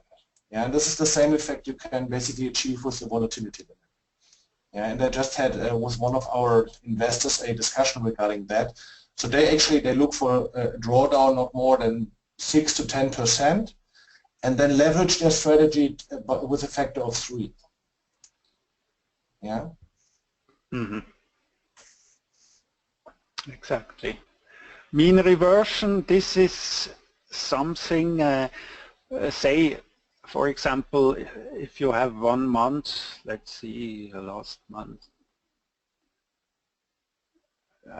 S1: Yeah, and this is the same effect you can basically achieve with the volatility limit. Yeah, and I just had with one of our investors a discussion regarding that. So they look for a drawdown not more than 6 to 10%, and then leverage their strategy with a factor of 3. Yeah.
S2: Mm-hmm. Exactly. Mean reversion, this is something, say, for example, if you have 1 month, let's see, the last month,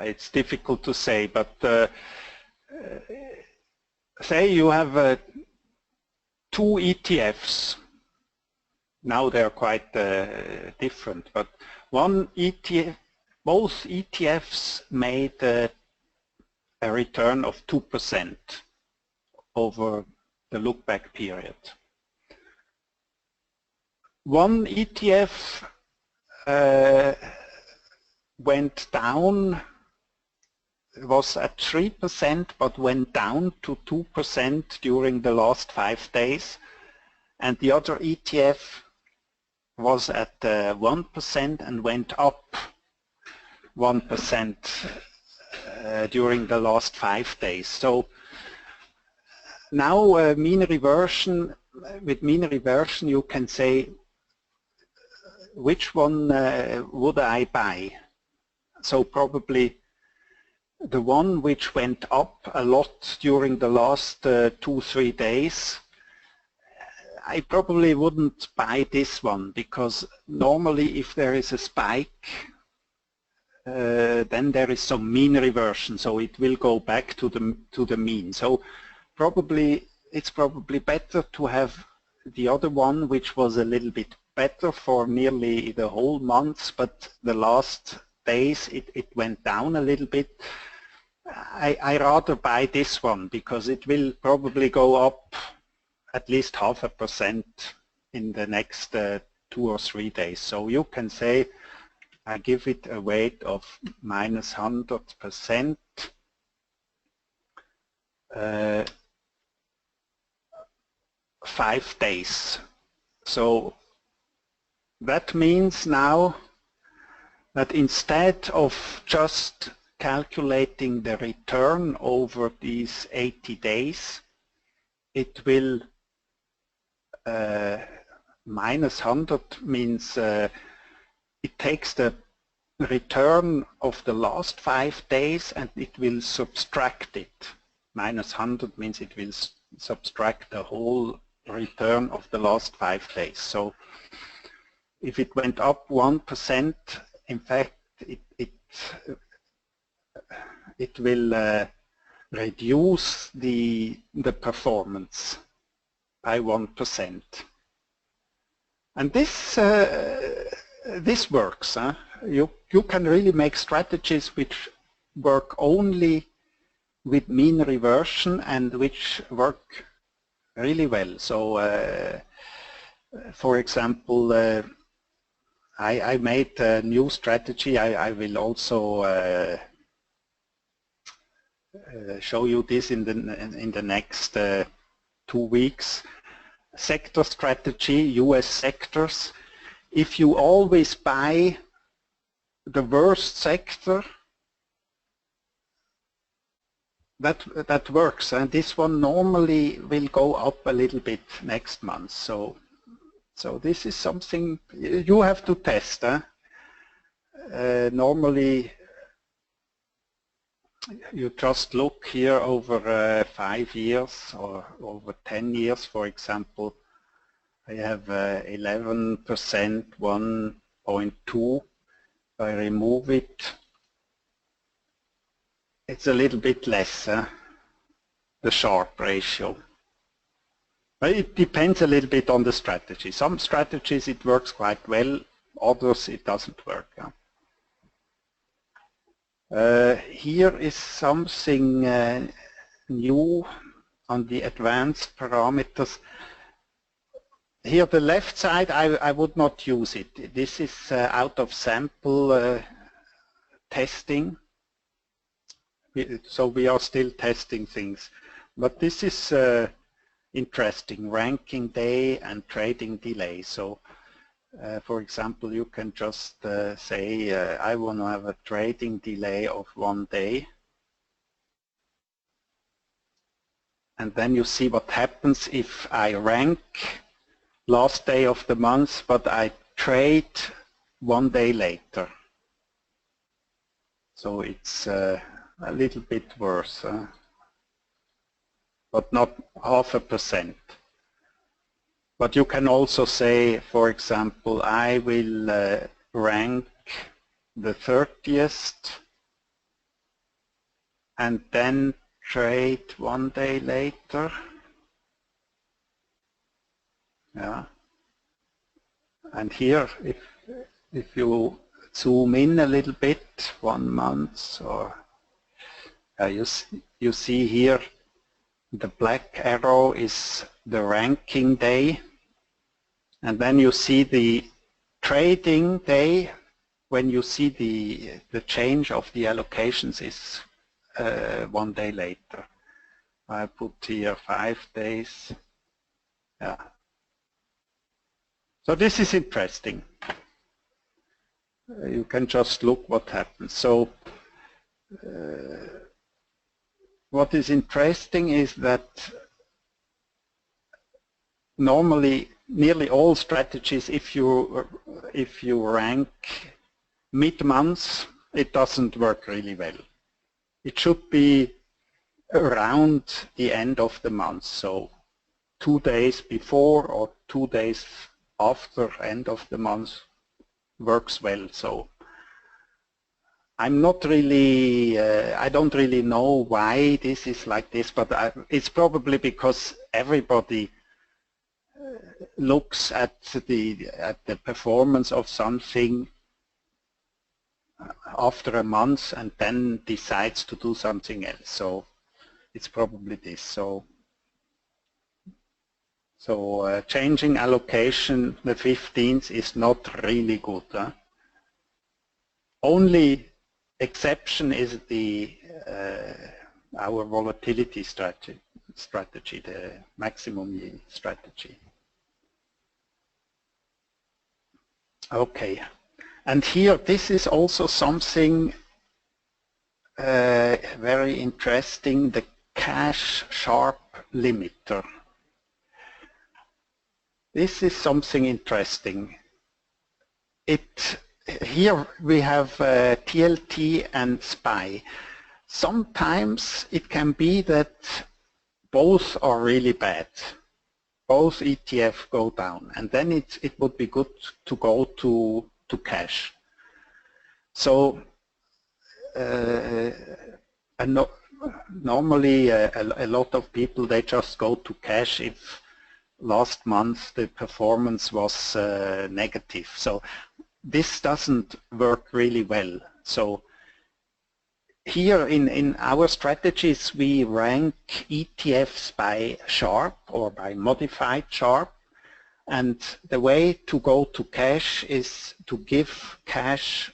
S2: it's difficult to say, but say you have 2 ETFs. Now they're quite different, but one ETF, both ETFs made a return of 2% over the look-back period. One ETF went down, was at 3%, but went down to 2% during the last 5 days, and the other ETF was at 1% and went up 1% during the last 5 days. So now mean reversion, with mean reversion you can say which one would I buy. So probably the one which went up a lot during the last 2-3 days, I probably wouldn't buy this one, because normally if there is a spike, then there is some mean reversion, so it will go back to the mean. So probably it's probably better to have the other one, which was a little bit better for nearly the whole month, but the last days it went down a little bit. I rather buy this one, because it will probably go up at least 0.5% in the next 2 or 3 days. So you can say I give it a weight of -100%. 5 days. So that means now that instead of just calculating the return over these 80 days, it will -100 means it takes the return of the last 5 days and it will subtract it. Minus 100 means it will subtract the whole return of the last 5 days. So if it went up 1%, in fact it will reduce the performance by 1%. And this works. You can really make strategies which work only with mean reversion and which work really well. So for example, I made a new strategy. I will also show you this in the next 2 weeks. Sector strategy, US sectors. If you always buy the worst sector, that works, and this one normally will go up a little bit next month. So this is something you have to test. Normally you just look here over 5 years or over 10 years, for example. I have 11%, 1.2. If I remove it, it's a little bit less, the Sharpe ratio. But it depends a little bit on the strategy. Some strategies it works quite well, others it doesn't work. Here is something new on the advanced parameters. Here the left side I would not use it. This is out of sample testing. So we are still testing things. But this is interesting, ranking day and trading delay. So for example, you can just say I want to have a trading delay of 1 day. And then you see what happens if I rank last day of the month, but I trade 1 day later. So it's a little bit worse, but not 0.5%. But you can also say, for example, I will rank the 30th and then trade 1 day later. Yeah. And here, if you zoom in a little bit, 1 month, or you see here the black arrow is the ranking day, and then you see the trading day when you see the change of the allocations is 1 day later. I put here 5 days. Yeah. So this is interesting. You can just look what happens. So what is interesting is that normally nearly all strategies, if you rank mid-month, it doesn't work really well. It should be around the end of the month, so 2 days before or 2 days after end of the month works well. So I'm not really, I don't really know why this is like this, but it's probably because everybody looks at the performance of something after a month and then decides to do something else. So it's probably this. So changing allocation the 15th is not really good. Only exception is our volatility strategy, the maximum yield strategy. Okay, and here this is also something very interesting, the cash Sharpe limiter. This is something interesting. It here we have TLT and SPY. Sometimes it can be that both are really bad. Both ETF go down, and then it would be good to go to cash. So normally a lot of people, they just go to cash if last month the performance was negative. So this doesn't work really well. So here in our strategies we rank ETFs by Sharpe or by modified Sharpe, and the way to go to cash is to give cash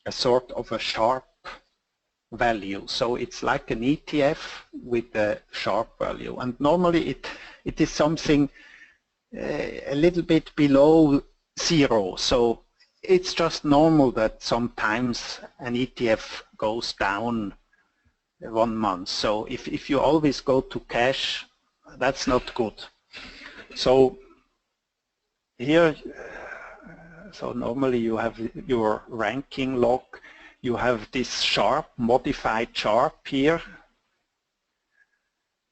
S2: a sort of a Sharpe value. So it's like an ETF with a Sharpe value, and normally it is something a little bit below 0. So it's just normal that sometimes an ETF goes down 1 month. So if you always go to cash, that's not good. So here, so normally you have your ranking log, you have this Sharpe, modified Sharpe here,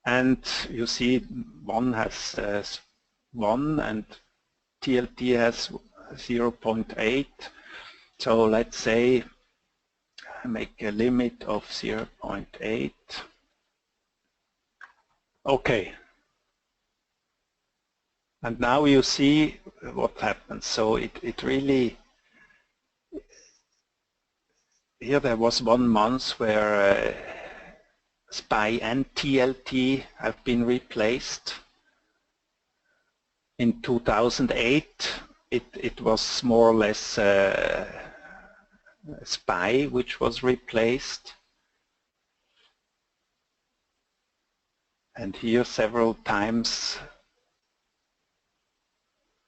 S2: and you see one has 1 and TLT has 0.8. So let's say I make a limit of 0.8. Okay. And now you see what happens. So it really, here there was 1 month where SPY and TLT have been replaced. In 2008, it was more or less SPY which was replaced. And here several times,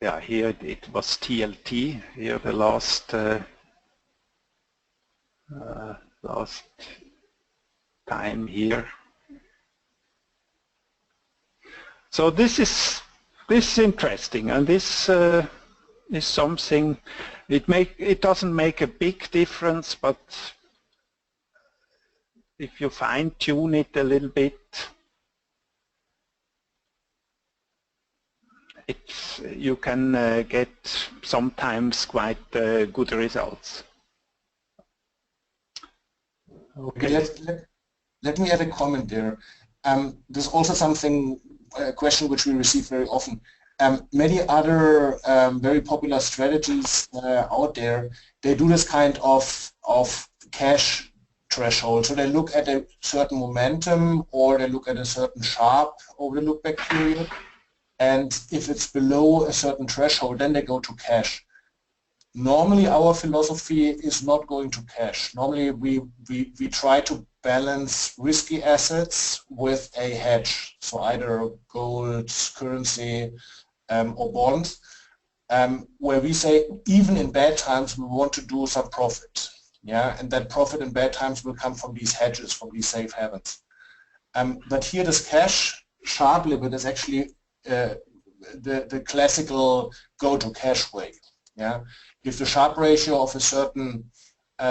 S2: yeah, here it was TLT, here the last time here. So this is interesting, and this is something, it doesn't make a big difference, but if you fine tune it a little bit, you can get sometimes quite good results.
S1: Okay. Let me add a comment there. There's also something, a question which we receive very often. Many other very popular strategies out there, they do this kind of cash threshold. So they look at a certain momentum, or they look at a certain Sharpe over the look back period, and if it's below a certain threshold, then they go to cash. Normally our philosophy is not going to cash. Normally we try to balance risky assets with a hedge, so either gold, currency, or bonds, where we say even in bad times we want to do some profit, yeah, and that profit in bad times will come from these hedges, from these safe havens. But here this cash Sharpe limit is actually the classical go to cash way, yeah. If the Sharpe ratio of a certain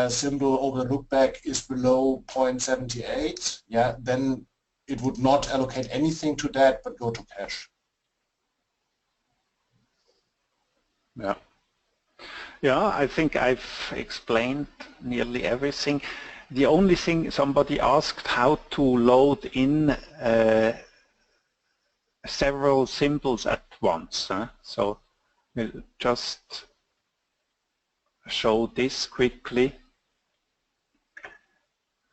S1: symbol over the look back is below 0.78, yeah, then it would not allocate anything to that but go to cash.
S2: Yeah. Yeah, I think I've explained nearly everything. The only thing somebody asked, how to load in several symbols at once. So we'll just show this quickly.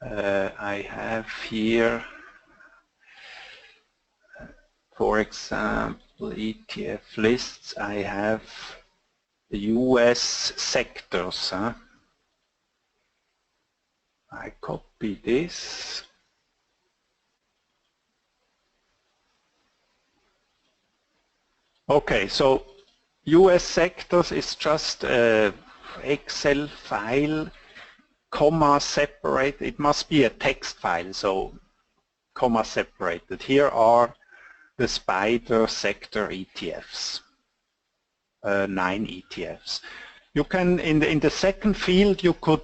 S2: I have here, for example, Etf Lists. I have the US sectors. I copy this. Okay, so US sectors is just a Excel file, comma separated. It must be a text file, so comma separated. Here are the spider sector ETFs, 9 ETFs. You can, in the second field, you could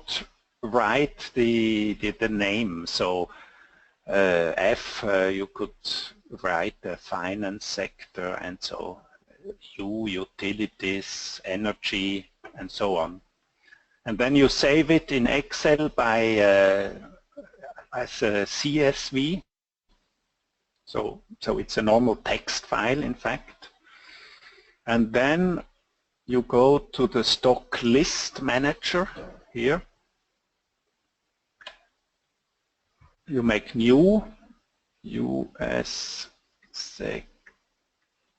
S2: write the name. So F, you could write the finance sector, and so U, utilities, energy, and so on. And then you save it in Excel by as a CSV. So it's a normal text file, in fact. And then you go to the stock list manager here. You make new US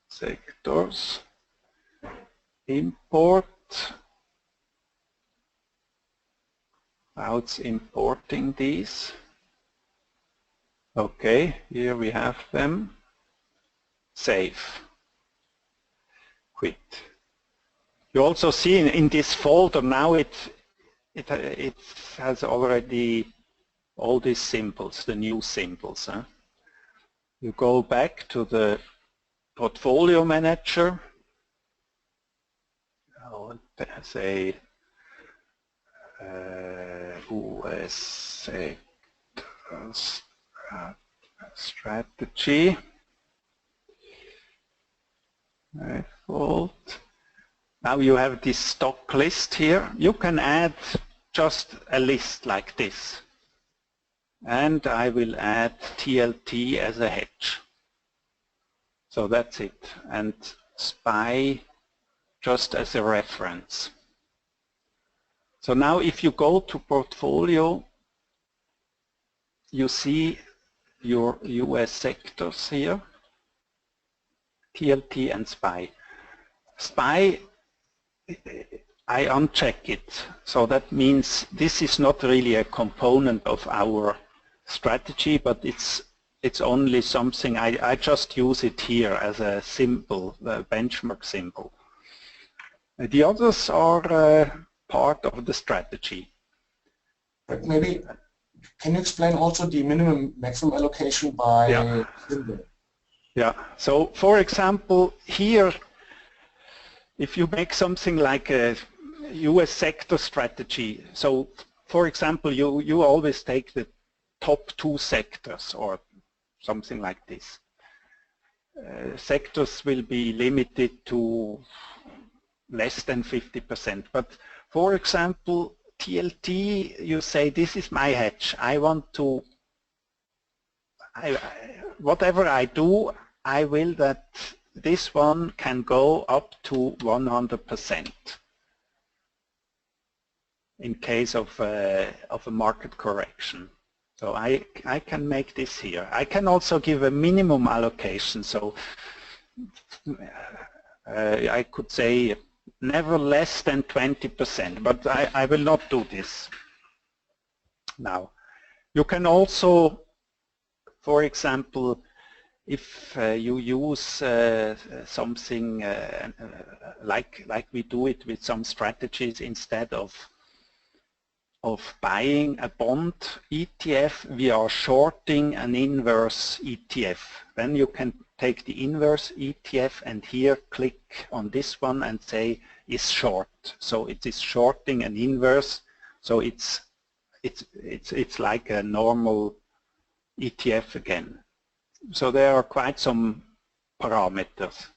S2: sectors, import. Now it's importing these. Okay, here we have them. Save. Quit. You also see in this folder now it has already all these symbols, the new symbols. Huh? You go back to the portfolio manager. I'll say US strategy. Default. Now you have this stock list here. You can add just a list like this. And I will add TLT as a hedge. So that's it. And SPY just as a reference. So now if you go to portfolio, you see your US sectors here, TLT and SPY. SPY, I uncheck it. So that means this is not really a component of our strategy, but it's only something, I just use it here as a symbol, the benchmark symbol. The others are part of the strategy.
S1: But maybe, can you explain also the minimum maximum allocation by symbol?
S2: Yeah, so for example, here, if you make something like a US sector strategy, so for example, you always take the top 2 sectors or something like this. Sectors will be limited to less than 50%. But for example, TLT, you say, this is my hedge. I want to, whatever I do, I will that this one can go up to 100% in case of a market correction. So I can make this here. I can also give a minimum allocation. So I could say never less than 20%, but I will not do this now. You can also, for example, if you use something like we do it with some strategies, instead of buying a bond ETF, we are shorting an inverse ETF. Then you can take the inverse ETF and here click on this one and say is short. So it is shorting an inverse. So it's like a normal ETF again. So there are quite some parameters.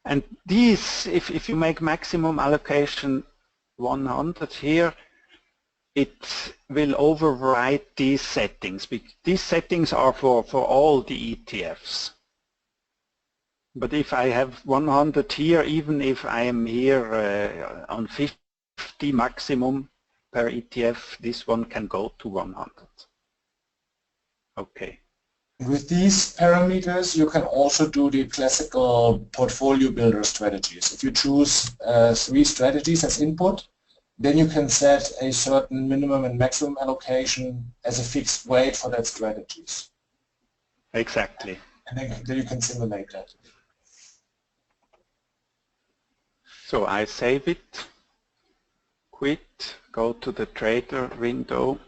S2: And these, if you make maximum allocation 100 here, it will override these settings. These settings are for all the ETFs. But if I have 100 here, even if I am here on 50 maximum per ETF, this one can go to 100. Okay.
S1: With these parameters, you can also do the classical portfolio builder strategies. If you choose 3 strategies as input, then you can set a certain minimum and maximum allocation as a fixed weight for that strategies.
S2: Exactly.
S1: And then you can simulate that.
S2: So I save it, quit, go to the trader window.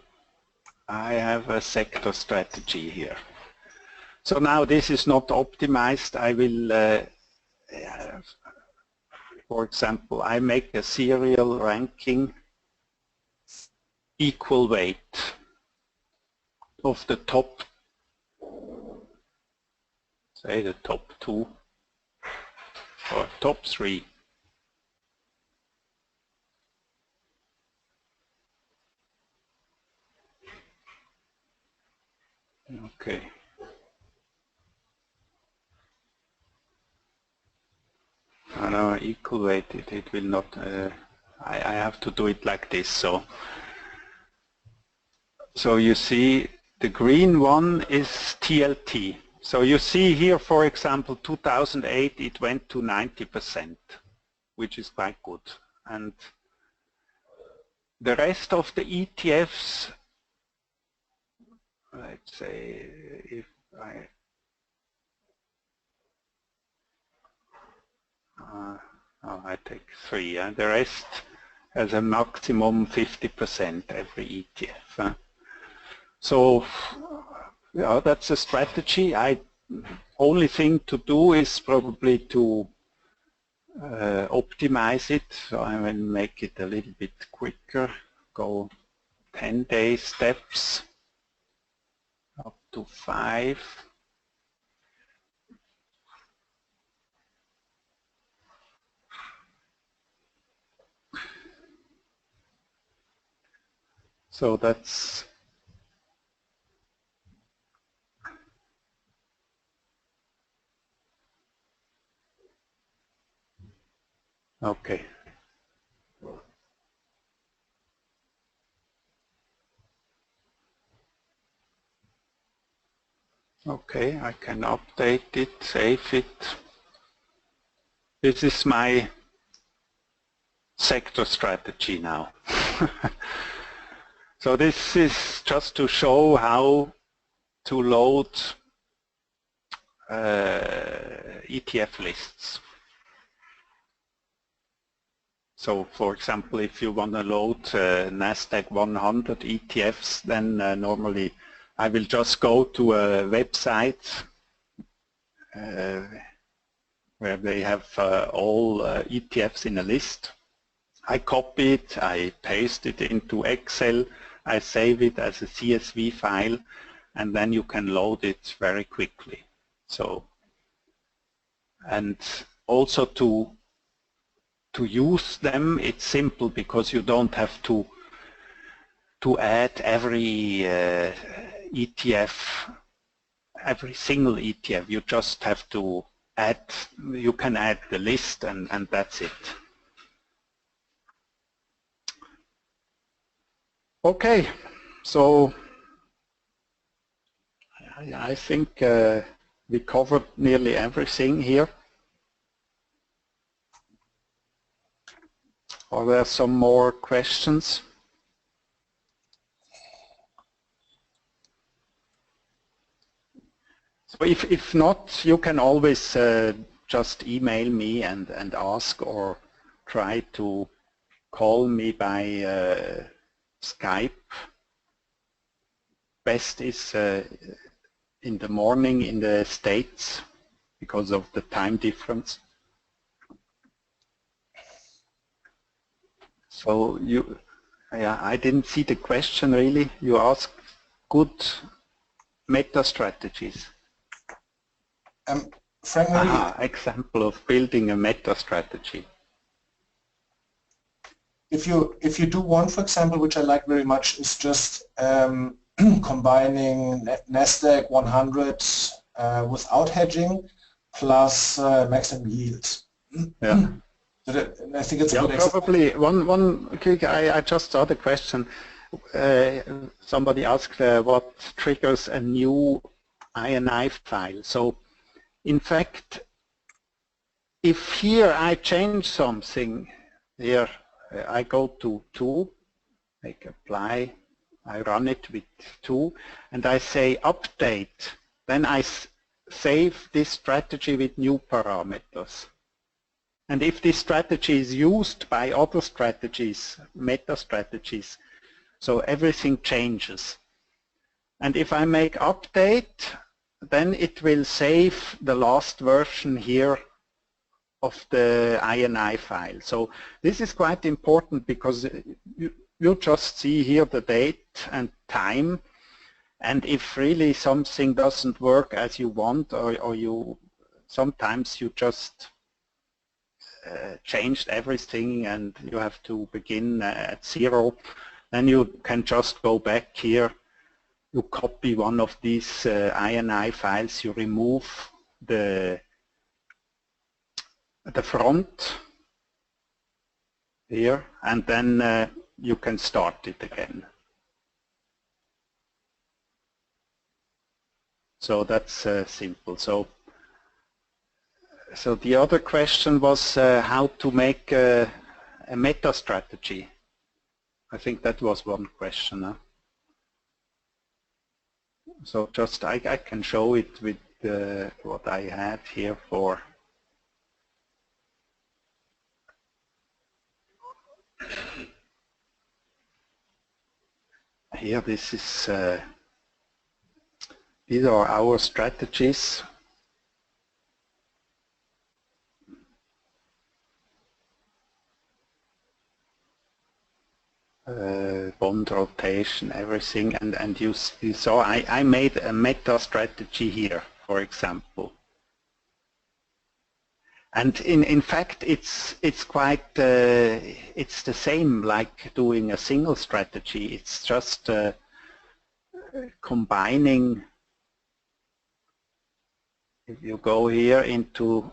S2: I have a sector strategy here. So now this is not optimized. I will for example, I make a serial ranking equal weight of the top, say the top 2 or top 3. Okay. No, equal weight, it will not, I have to do it like this. So you see the green one is TLT. So you see here, for example, 2008 it went to 90%, which is quite good. And the rest of the ETFs, let's say if I take 3, and the rest has a maximum 50% every ETF. So yeah, that's a strategy. Only thing to do is probably to optimize it. So I will make it a little bit quicker. Go 10-day steps up to 5. So that's okay. Okay, I can update it, save it. This is my sector strategy now. So this is just to show how to load ETF lists. So for example, if you want to load NASDAQ 100 ETFs, then normally I will just go to a website where they have all ETFs in a list. I copy it, I paste it into Excel, I save it as a CSV file, and then you can load it very quickly. So, and also to use them, it's simple because you don't have to add every ETF, every single ETF. You just have to add, you can add the list and that's it. Okay, so I think we covered nearly everything here. Are there some more questions? So if not, you can always just email me and ask, or try to call me by Skype. Best is in the morning in the States because of the time difference. So yeah, I didn't see the question really. You asked good meta strategies.
S1: Frank,
S2: example of building a meta strategy.
S1: If you do one, for example, which I like very much, is just combining NASDAQ 100 without hedging plus maximum yield.
S2: Yeah.
S1: I think it's a good
S2: probably one quick. I just saw the question. Somebody asked what triggers a new INI file. So, in fact, if here I change something, here I go to 2, make apply, I run it with 2, and I say update, then I save this strategy with new parameters. And if this strategy is used by other strategies, meta strategies, so everything changes. And if I make update, then it will save the last version here of the INI file. So this is quite important because you just see here the date and time, and if really something doesn't work as you want, or you sometimes you just changed everything and you have to begin at 0, then you can just go back here, you copy one of these INI files, you remove the front here, and then you can start it again. So that's simple. So the other question was how to make a meta strategy. I think that was one question. Huh? So just I can show it with what I had here for. Here, this is. These are our strategies. Bond rotation, everything, and you saw I made a meta strategy here, for example. And in fact, it's quite it's the same like doing a single strategy. It's just combining. If you go here into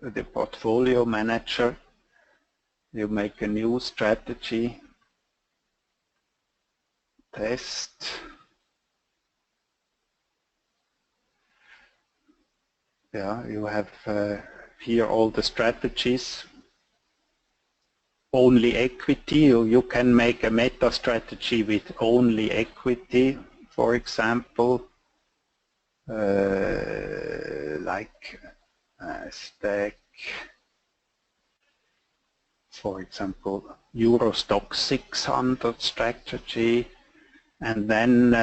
S2: the portfolio manager, you make a new strategy, test. Yeah, you have here all the strategies. Only equity, you can make a meta strategy with only equity, for example. Like stack, for example, Euro Stock 600 strategy, and then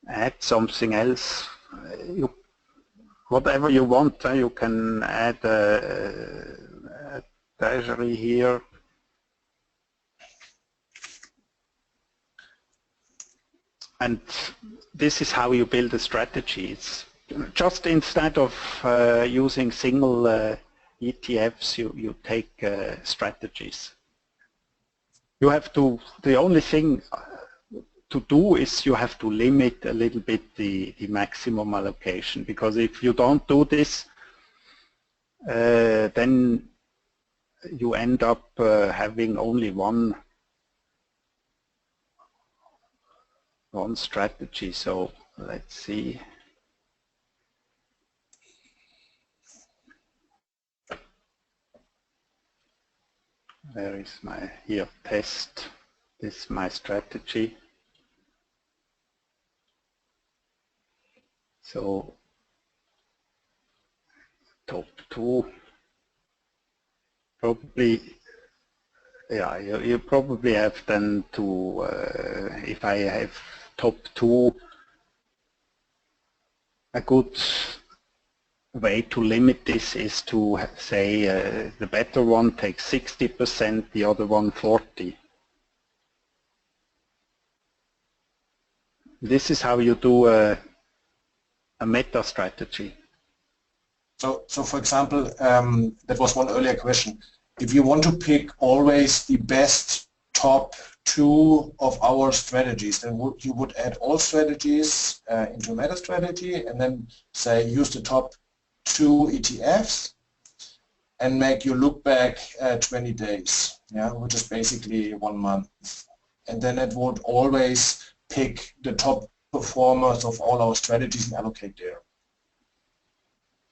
S2: add something else. Whatever you want, you can add a treasury here. And this is how you build a strategy. It's just instead of using single ETFs, you take strategies. You have to, the only thing to do is you have to limit a little bit the maximum allocation, because if you don't do this, then you end up having only one strategy. So let's see. Where is my, here, test. This is my strategy. So top 2, probably, yeah, you probably have then to, if I have top 2, a good way to limit this is to say the better one takes 60%, the other one 40%. This is how you do a meta strategy.
S1: So for example, that was one earlier question. If you want to pick always the best top 2 of our strategies, then you would add all strategies into a meta strategy, and then say use the top 2 ETFs and make your look back 20 days, yeah, which is basically 1 month. And then it would always pick the top performers of all our strategies and allocate there.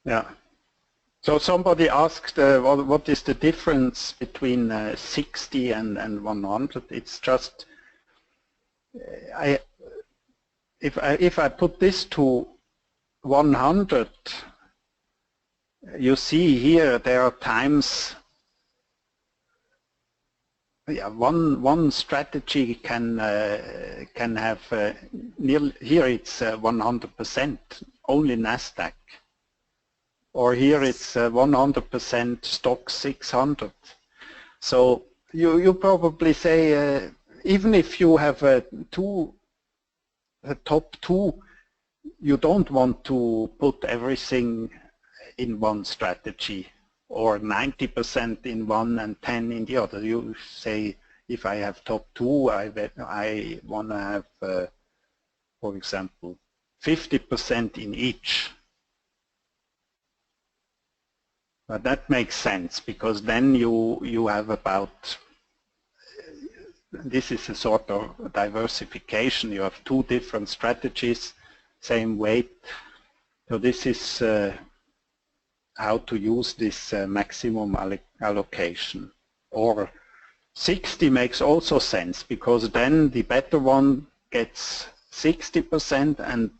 S2: Yeah. So somebody asked what is the difference between 60 and 100? It's just if I put this to 100, you see here there are times, yeah, one strategy can have nearly, here it's 100%, only Nasdaq. or here it's 100% stock 600. So you probably say, even if you have a top two, you don't want to put everything in one strategy, or 90% in one and 10 in the other. You say, if I have top two, I want to have, for example, 50% in each. But that makes sense, because then you have about, this is a sort of diversification. You have two different strategies, same weight. So this is how to use this maximum allocation. Or 60 makes also sense, because then the better one gets 60% and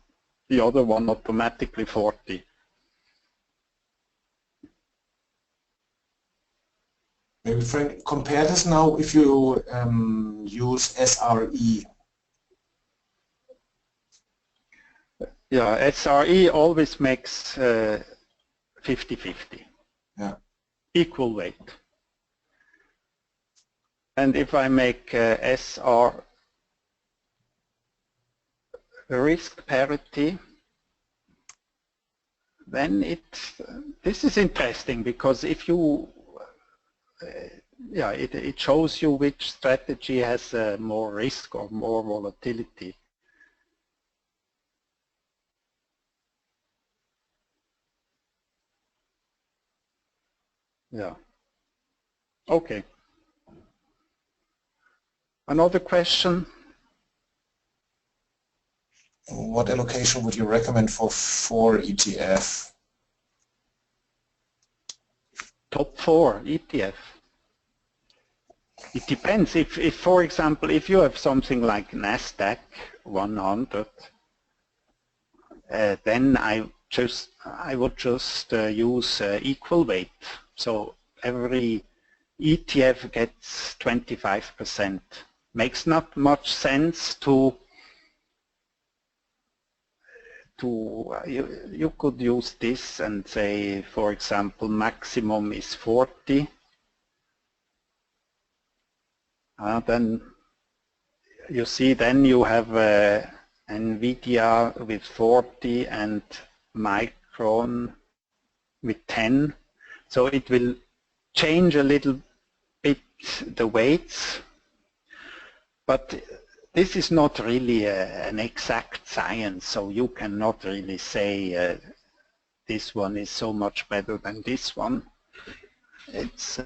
S2: the other one automatically 40.
S1: Maybe Frank, compare this now if you use SRE.
S2: Yeah, SRE always makes 50-50.
S1: Yeah.
S2: Equal weight. And if I make SR risk parity, then this is interesting, because if you it shows you which strategy has more risk or more volatility. Yeah. Okay. Another question?
S1: What allocation would you recommend for 4 ETF?
S2: Top 4 ETF. It depends. If for example, if you have something like Nasdaq 100, then I would just use equal weight. So every ETF gets 25%. Makes not much sense to you could use this and say, for example, maximum is 40. Then you see, then you have NVIDIA with 40 and Micron with 10. So it will change a little bit the weights, but this is not really an exact science, so you cannot really say this one is so much better than this one. It's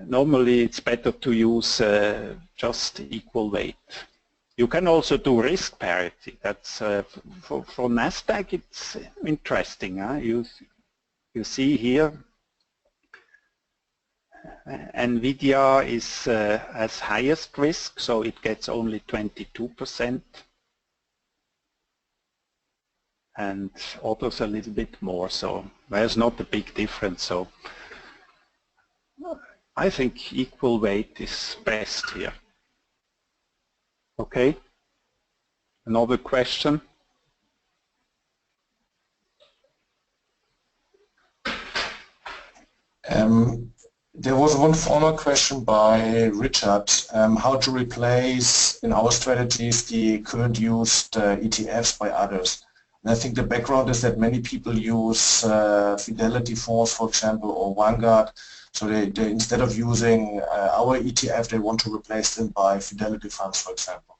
S2: normally it's better to use just equal weight. You can also do risk parity. That's for Nasdaq. It's interesting. You see here, NVIDIA has highest risk, so it gets only 22%, and others a little bit more. So there's not a big difference. So I think equal weight is best here. Okay. Another question?
S1: There was one former question by Richard, how to replace in our strategies the current used ETFs by others. And I think the background is that many people use Fidelity funds, for example, or Vanguard. So they instead of using our ETF, they want to replace them by Fidelity funds, for example.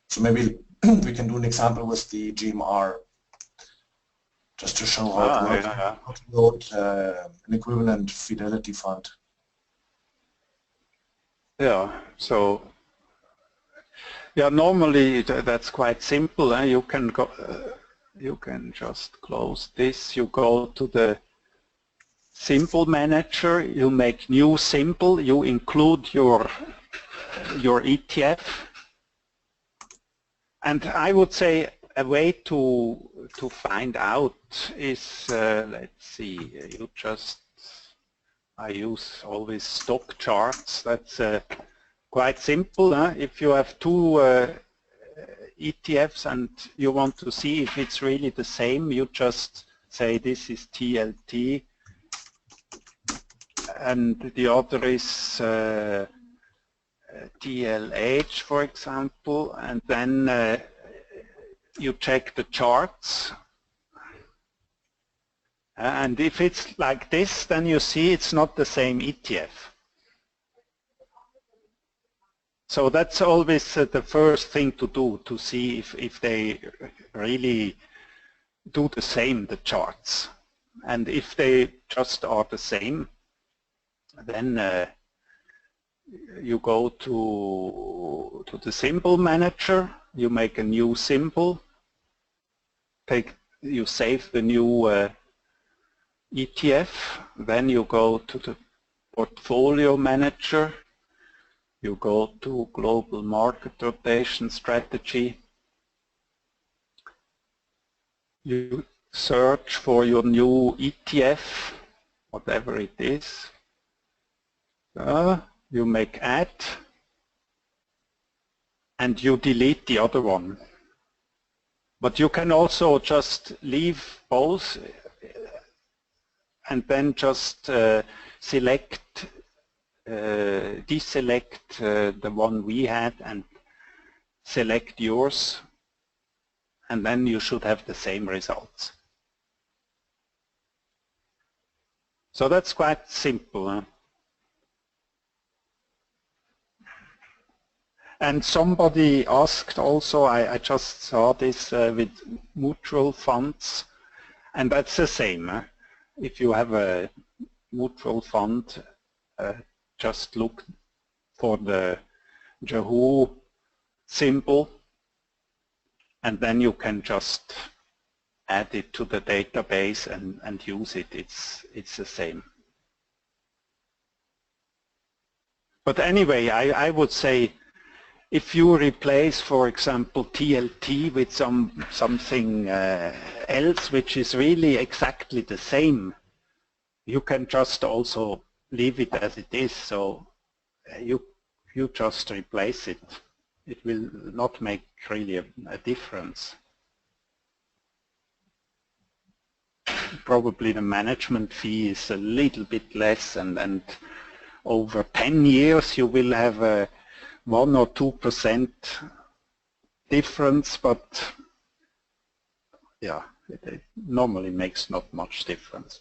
S1: So maybe we can do an example with the GMR, just to show how it works.
S2: Yeah.
S1: How to load an equivalent Fidelity fund.
S2: Yeah, so normally that's quite simple. You can go, you can just close this. You go to the symbol manager. You make new symbol. You include your ETF, and I would say a way to find out is let's see. I use always stock charts. That's quite simple. If you have two ETFs and you want to see if it's really the same, you just say this is TLT and the other is TLH, for example, and then you check the charts. And if it's like this, then you see it's not the same ETF. So that's always the first thing to do, to see if they really do the same, the charts. And if they just are the same, then you go to the symbol manager, you make a new symbol, you save the new ETF, then you go to the portfolio manager, you go to global market rotation strategy, you search for your new ETF, whatever it is, you make add, and you delete the other one. But you can also just leave both and then just deselect the one we had and select yours, and then you should have the same results. So that's quite simple. Huh? And somebody asked also, I just saw this with mutual funds, and that's the same. Huh? If you have a mutual fund, just look for the Yahoo symbol, and then you can just add it to the database and use it. It's the same. But anyway, I would say if you replace, for example, TLT with something else which is really exactly the same, you can just also leave it as it is. So you just replace it. It will not make really a difference. Probably the management fee is a little bit less, and over 10 years you will have a 1 or 2% difference, but yeah, it normally makes not much difference.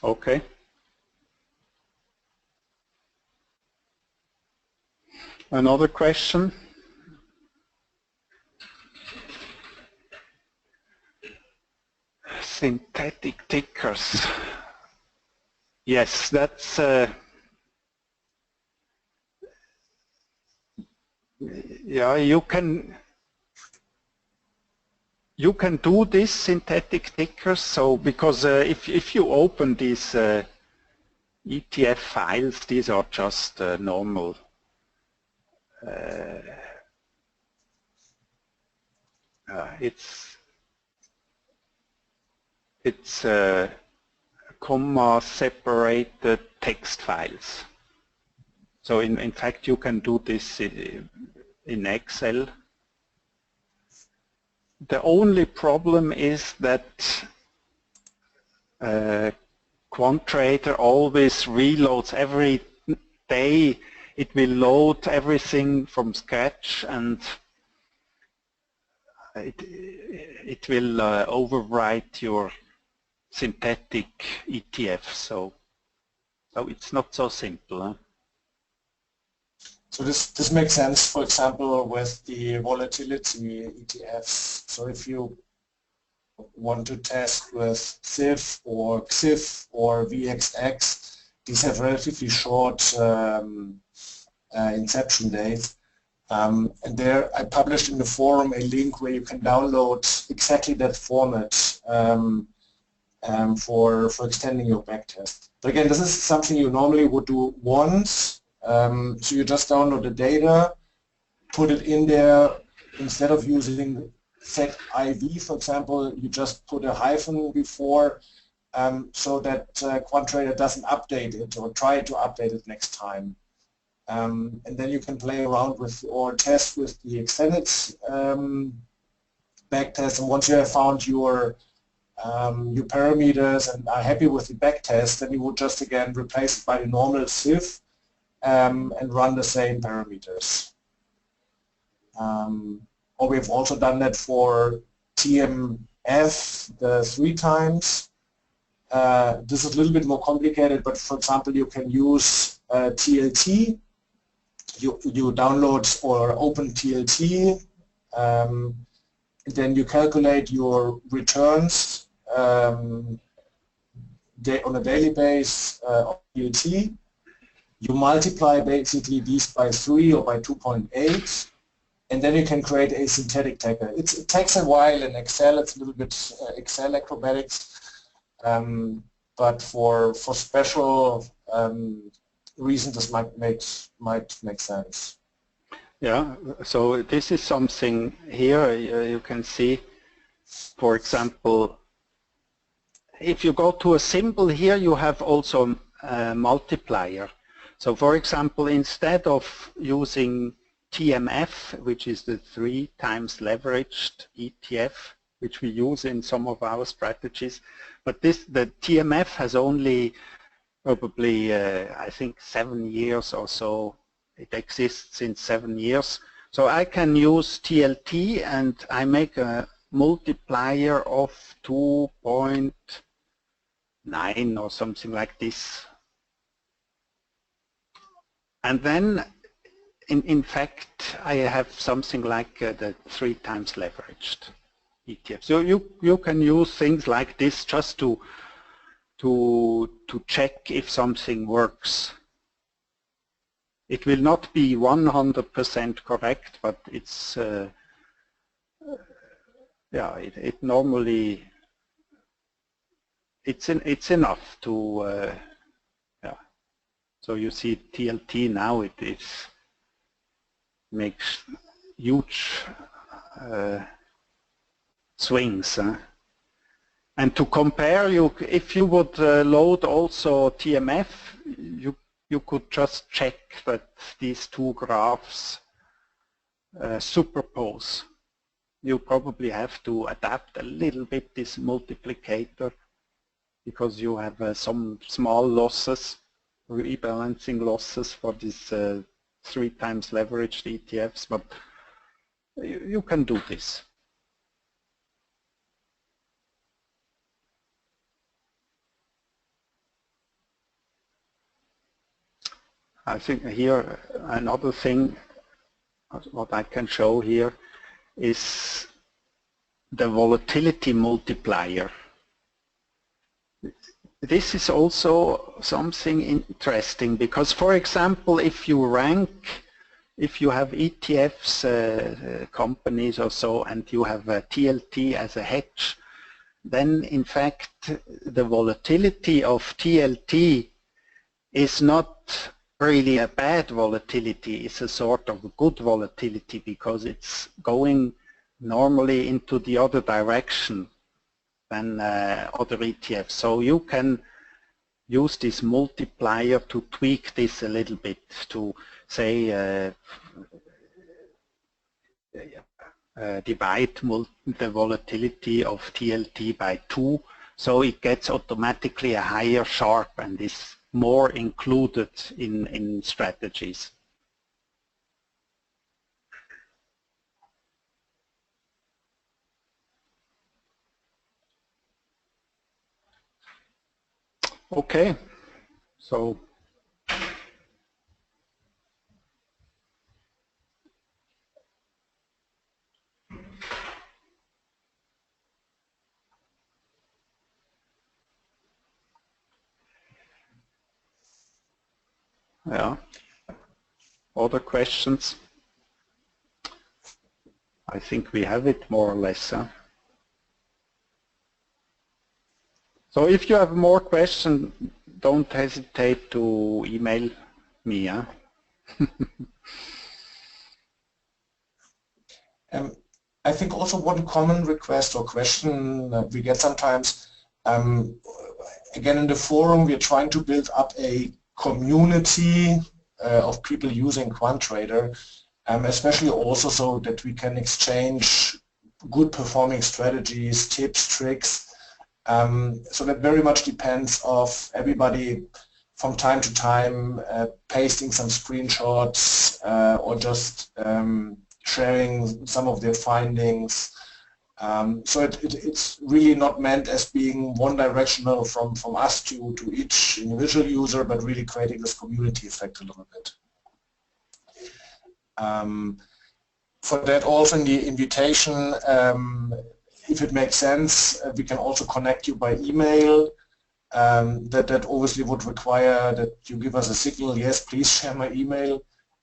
S2: Okay. Another question? Synthetic tickers. Yes, that's yeah, you can do this synthetic tickers. So because if you open these ETF files, these are just normal it's comma separated text files. So in fact you can do this in Excel. The only problem is that QUANTtrader always reloads every day. It will load everything from scratch, and it will overwrite your synthetic ETF. So it's not so simple. Huh?
S1: So this makes sense, for example, with the volatility ETFs. So if you want to test with ZIV or XIV or VXX, these have relatively short inception dates. And there I published in the forum a link where you can download exactly that format for extending your backtest. But again, this is something you normally would do once. So you just download the data, put it in there. Instead of using set IV, for example, you just put a hyphen before so that QUANTTrader doesn't update it or try to update it next time. And then you can play around with or test with the extended backtest. And once you have found your parameters and are happy with the backtest, then you would just again replace it by the normal ZIV and run the same parameters. Or we've also done that for TMF the 3 times. This is a little bit more complicated, but for example, you can use TLT. You download or open TLT, then you calculate your returns on a daily basis of TLT. You multiply basically these by 3 or by 2.8, and then you can create a synthetic tagger. It takes a while in Excel. It's a little bit Excel acrobatics, but for special reasons, this might make sense.
S2: Yeah. So this is something here you can see. For example, if you go to a symbol here, you have also a multiplier. So for example, instead of using TMF, which is the 3 times leveraged ETF, which we use in some of our strategies, but the TMF has only probably, I think, 7 years or so. It exists since 7 years. So I can use TLT and I make a multiplier of 2.9 or something like this. And then, in fact, I have something like the 3 times leveraged ETF. So you can use things like this just to check if something works. It will not be 100% correct, but it's yeah, it normally it's enough to yeah. So you see TLT now it makes huge swings. And to compare, if you would load also TMF, you could just check that these 2 graphs superpose. You probably have to adapt a little bit this multiplicator because you have some small losses, rebalancing losses for these 3 times leveraged ETFs, but you can do this. I think here another thing what I can show here is the volatility multiplier. This is also something interesting because, for example, if you have ETFs, companies or so, and you have a TLT as a hedge, then in fact the volatility of TLT is not really a bad volatility, it's a sort of a good volatility because it's going normally into the other direction than other ETFs. So you can use this multiplier to tweak this a little bit to say divide the volatility of TLT by 2, so it gets automatically a higher Sharpe and is more included in strategies. Okay, so yeah, other questions? I think we have it more or less. Huh? So if you have more questions, don't hesitate to email me. Huh?
S1: I think also one common request or question that we get sometimes, again in the forum, we're trying to build up a community of people using QUANTtrader, especially also so that we can exchange good performing strategies, tips, tricks. So that very much depends of everybody from time to time pasting some screenshots or just sharing some of their findings. So it's really not meant as being one directional from us to each individual user, but really creating this community effect a little bit. For that also in the invitation, if it makes sense, we can also connect you by email. That obviously would require that you give us a signal, yes, please share my email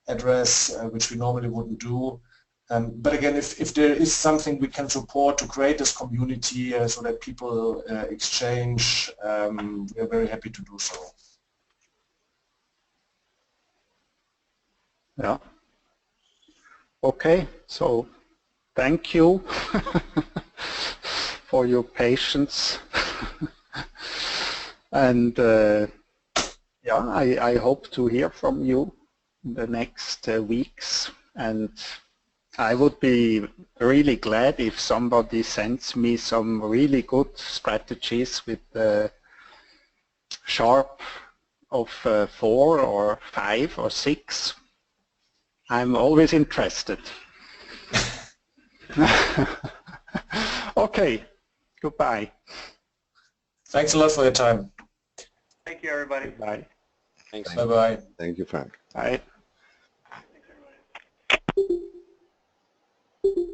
S1: address, which we normally wouldn't do. But again, if there is something we can support to create this community so that people exchange, we are very happy to do so.
S2: Yeah. Okay, so thank you for your patience. And yeah, I hope to hear from you in the next weeks, and I would be really glad if somebody sends me some really good strategies with the sharp of 4 or 5 or 6. I'm always interested. Okay, goodbye.
S1: Thanks a lot for your time.
S3: Thank you, everybody.
S2: Bye.
S4: Thanks.
S1: Bye-bye.
S4: Thank you, Frank.
S2: Bye.
S3: Thanks, everybody.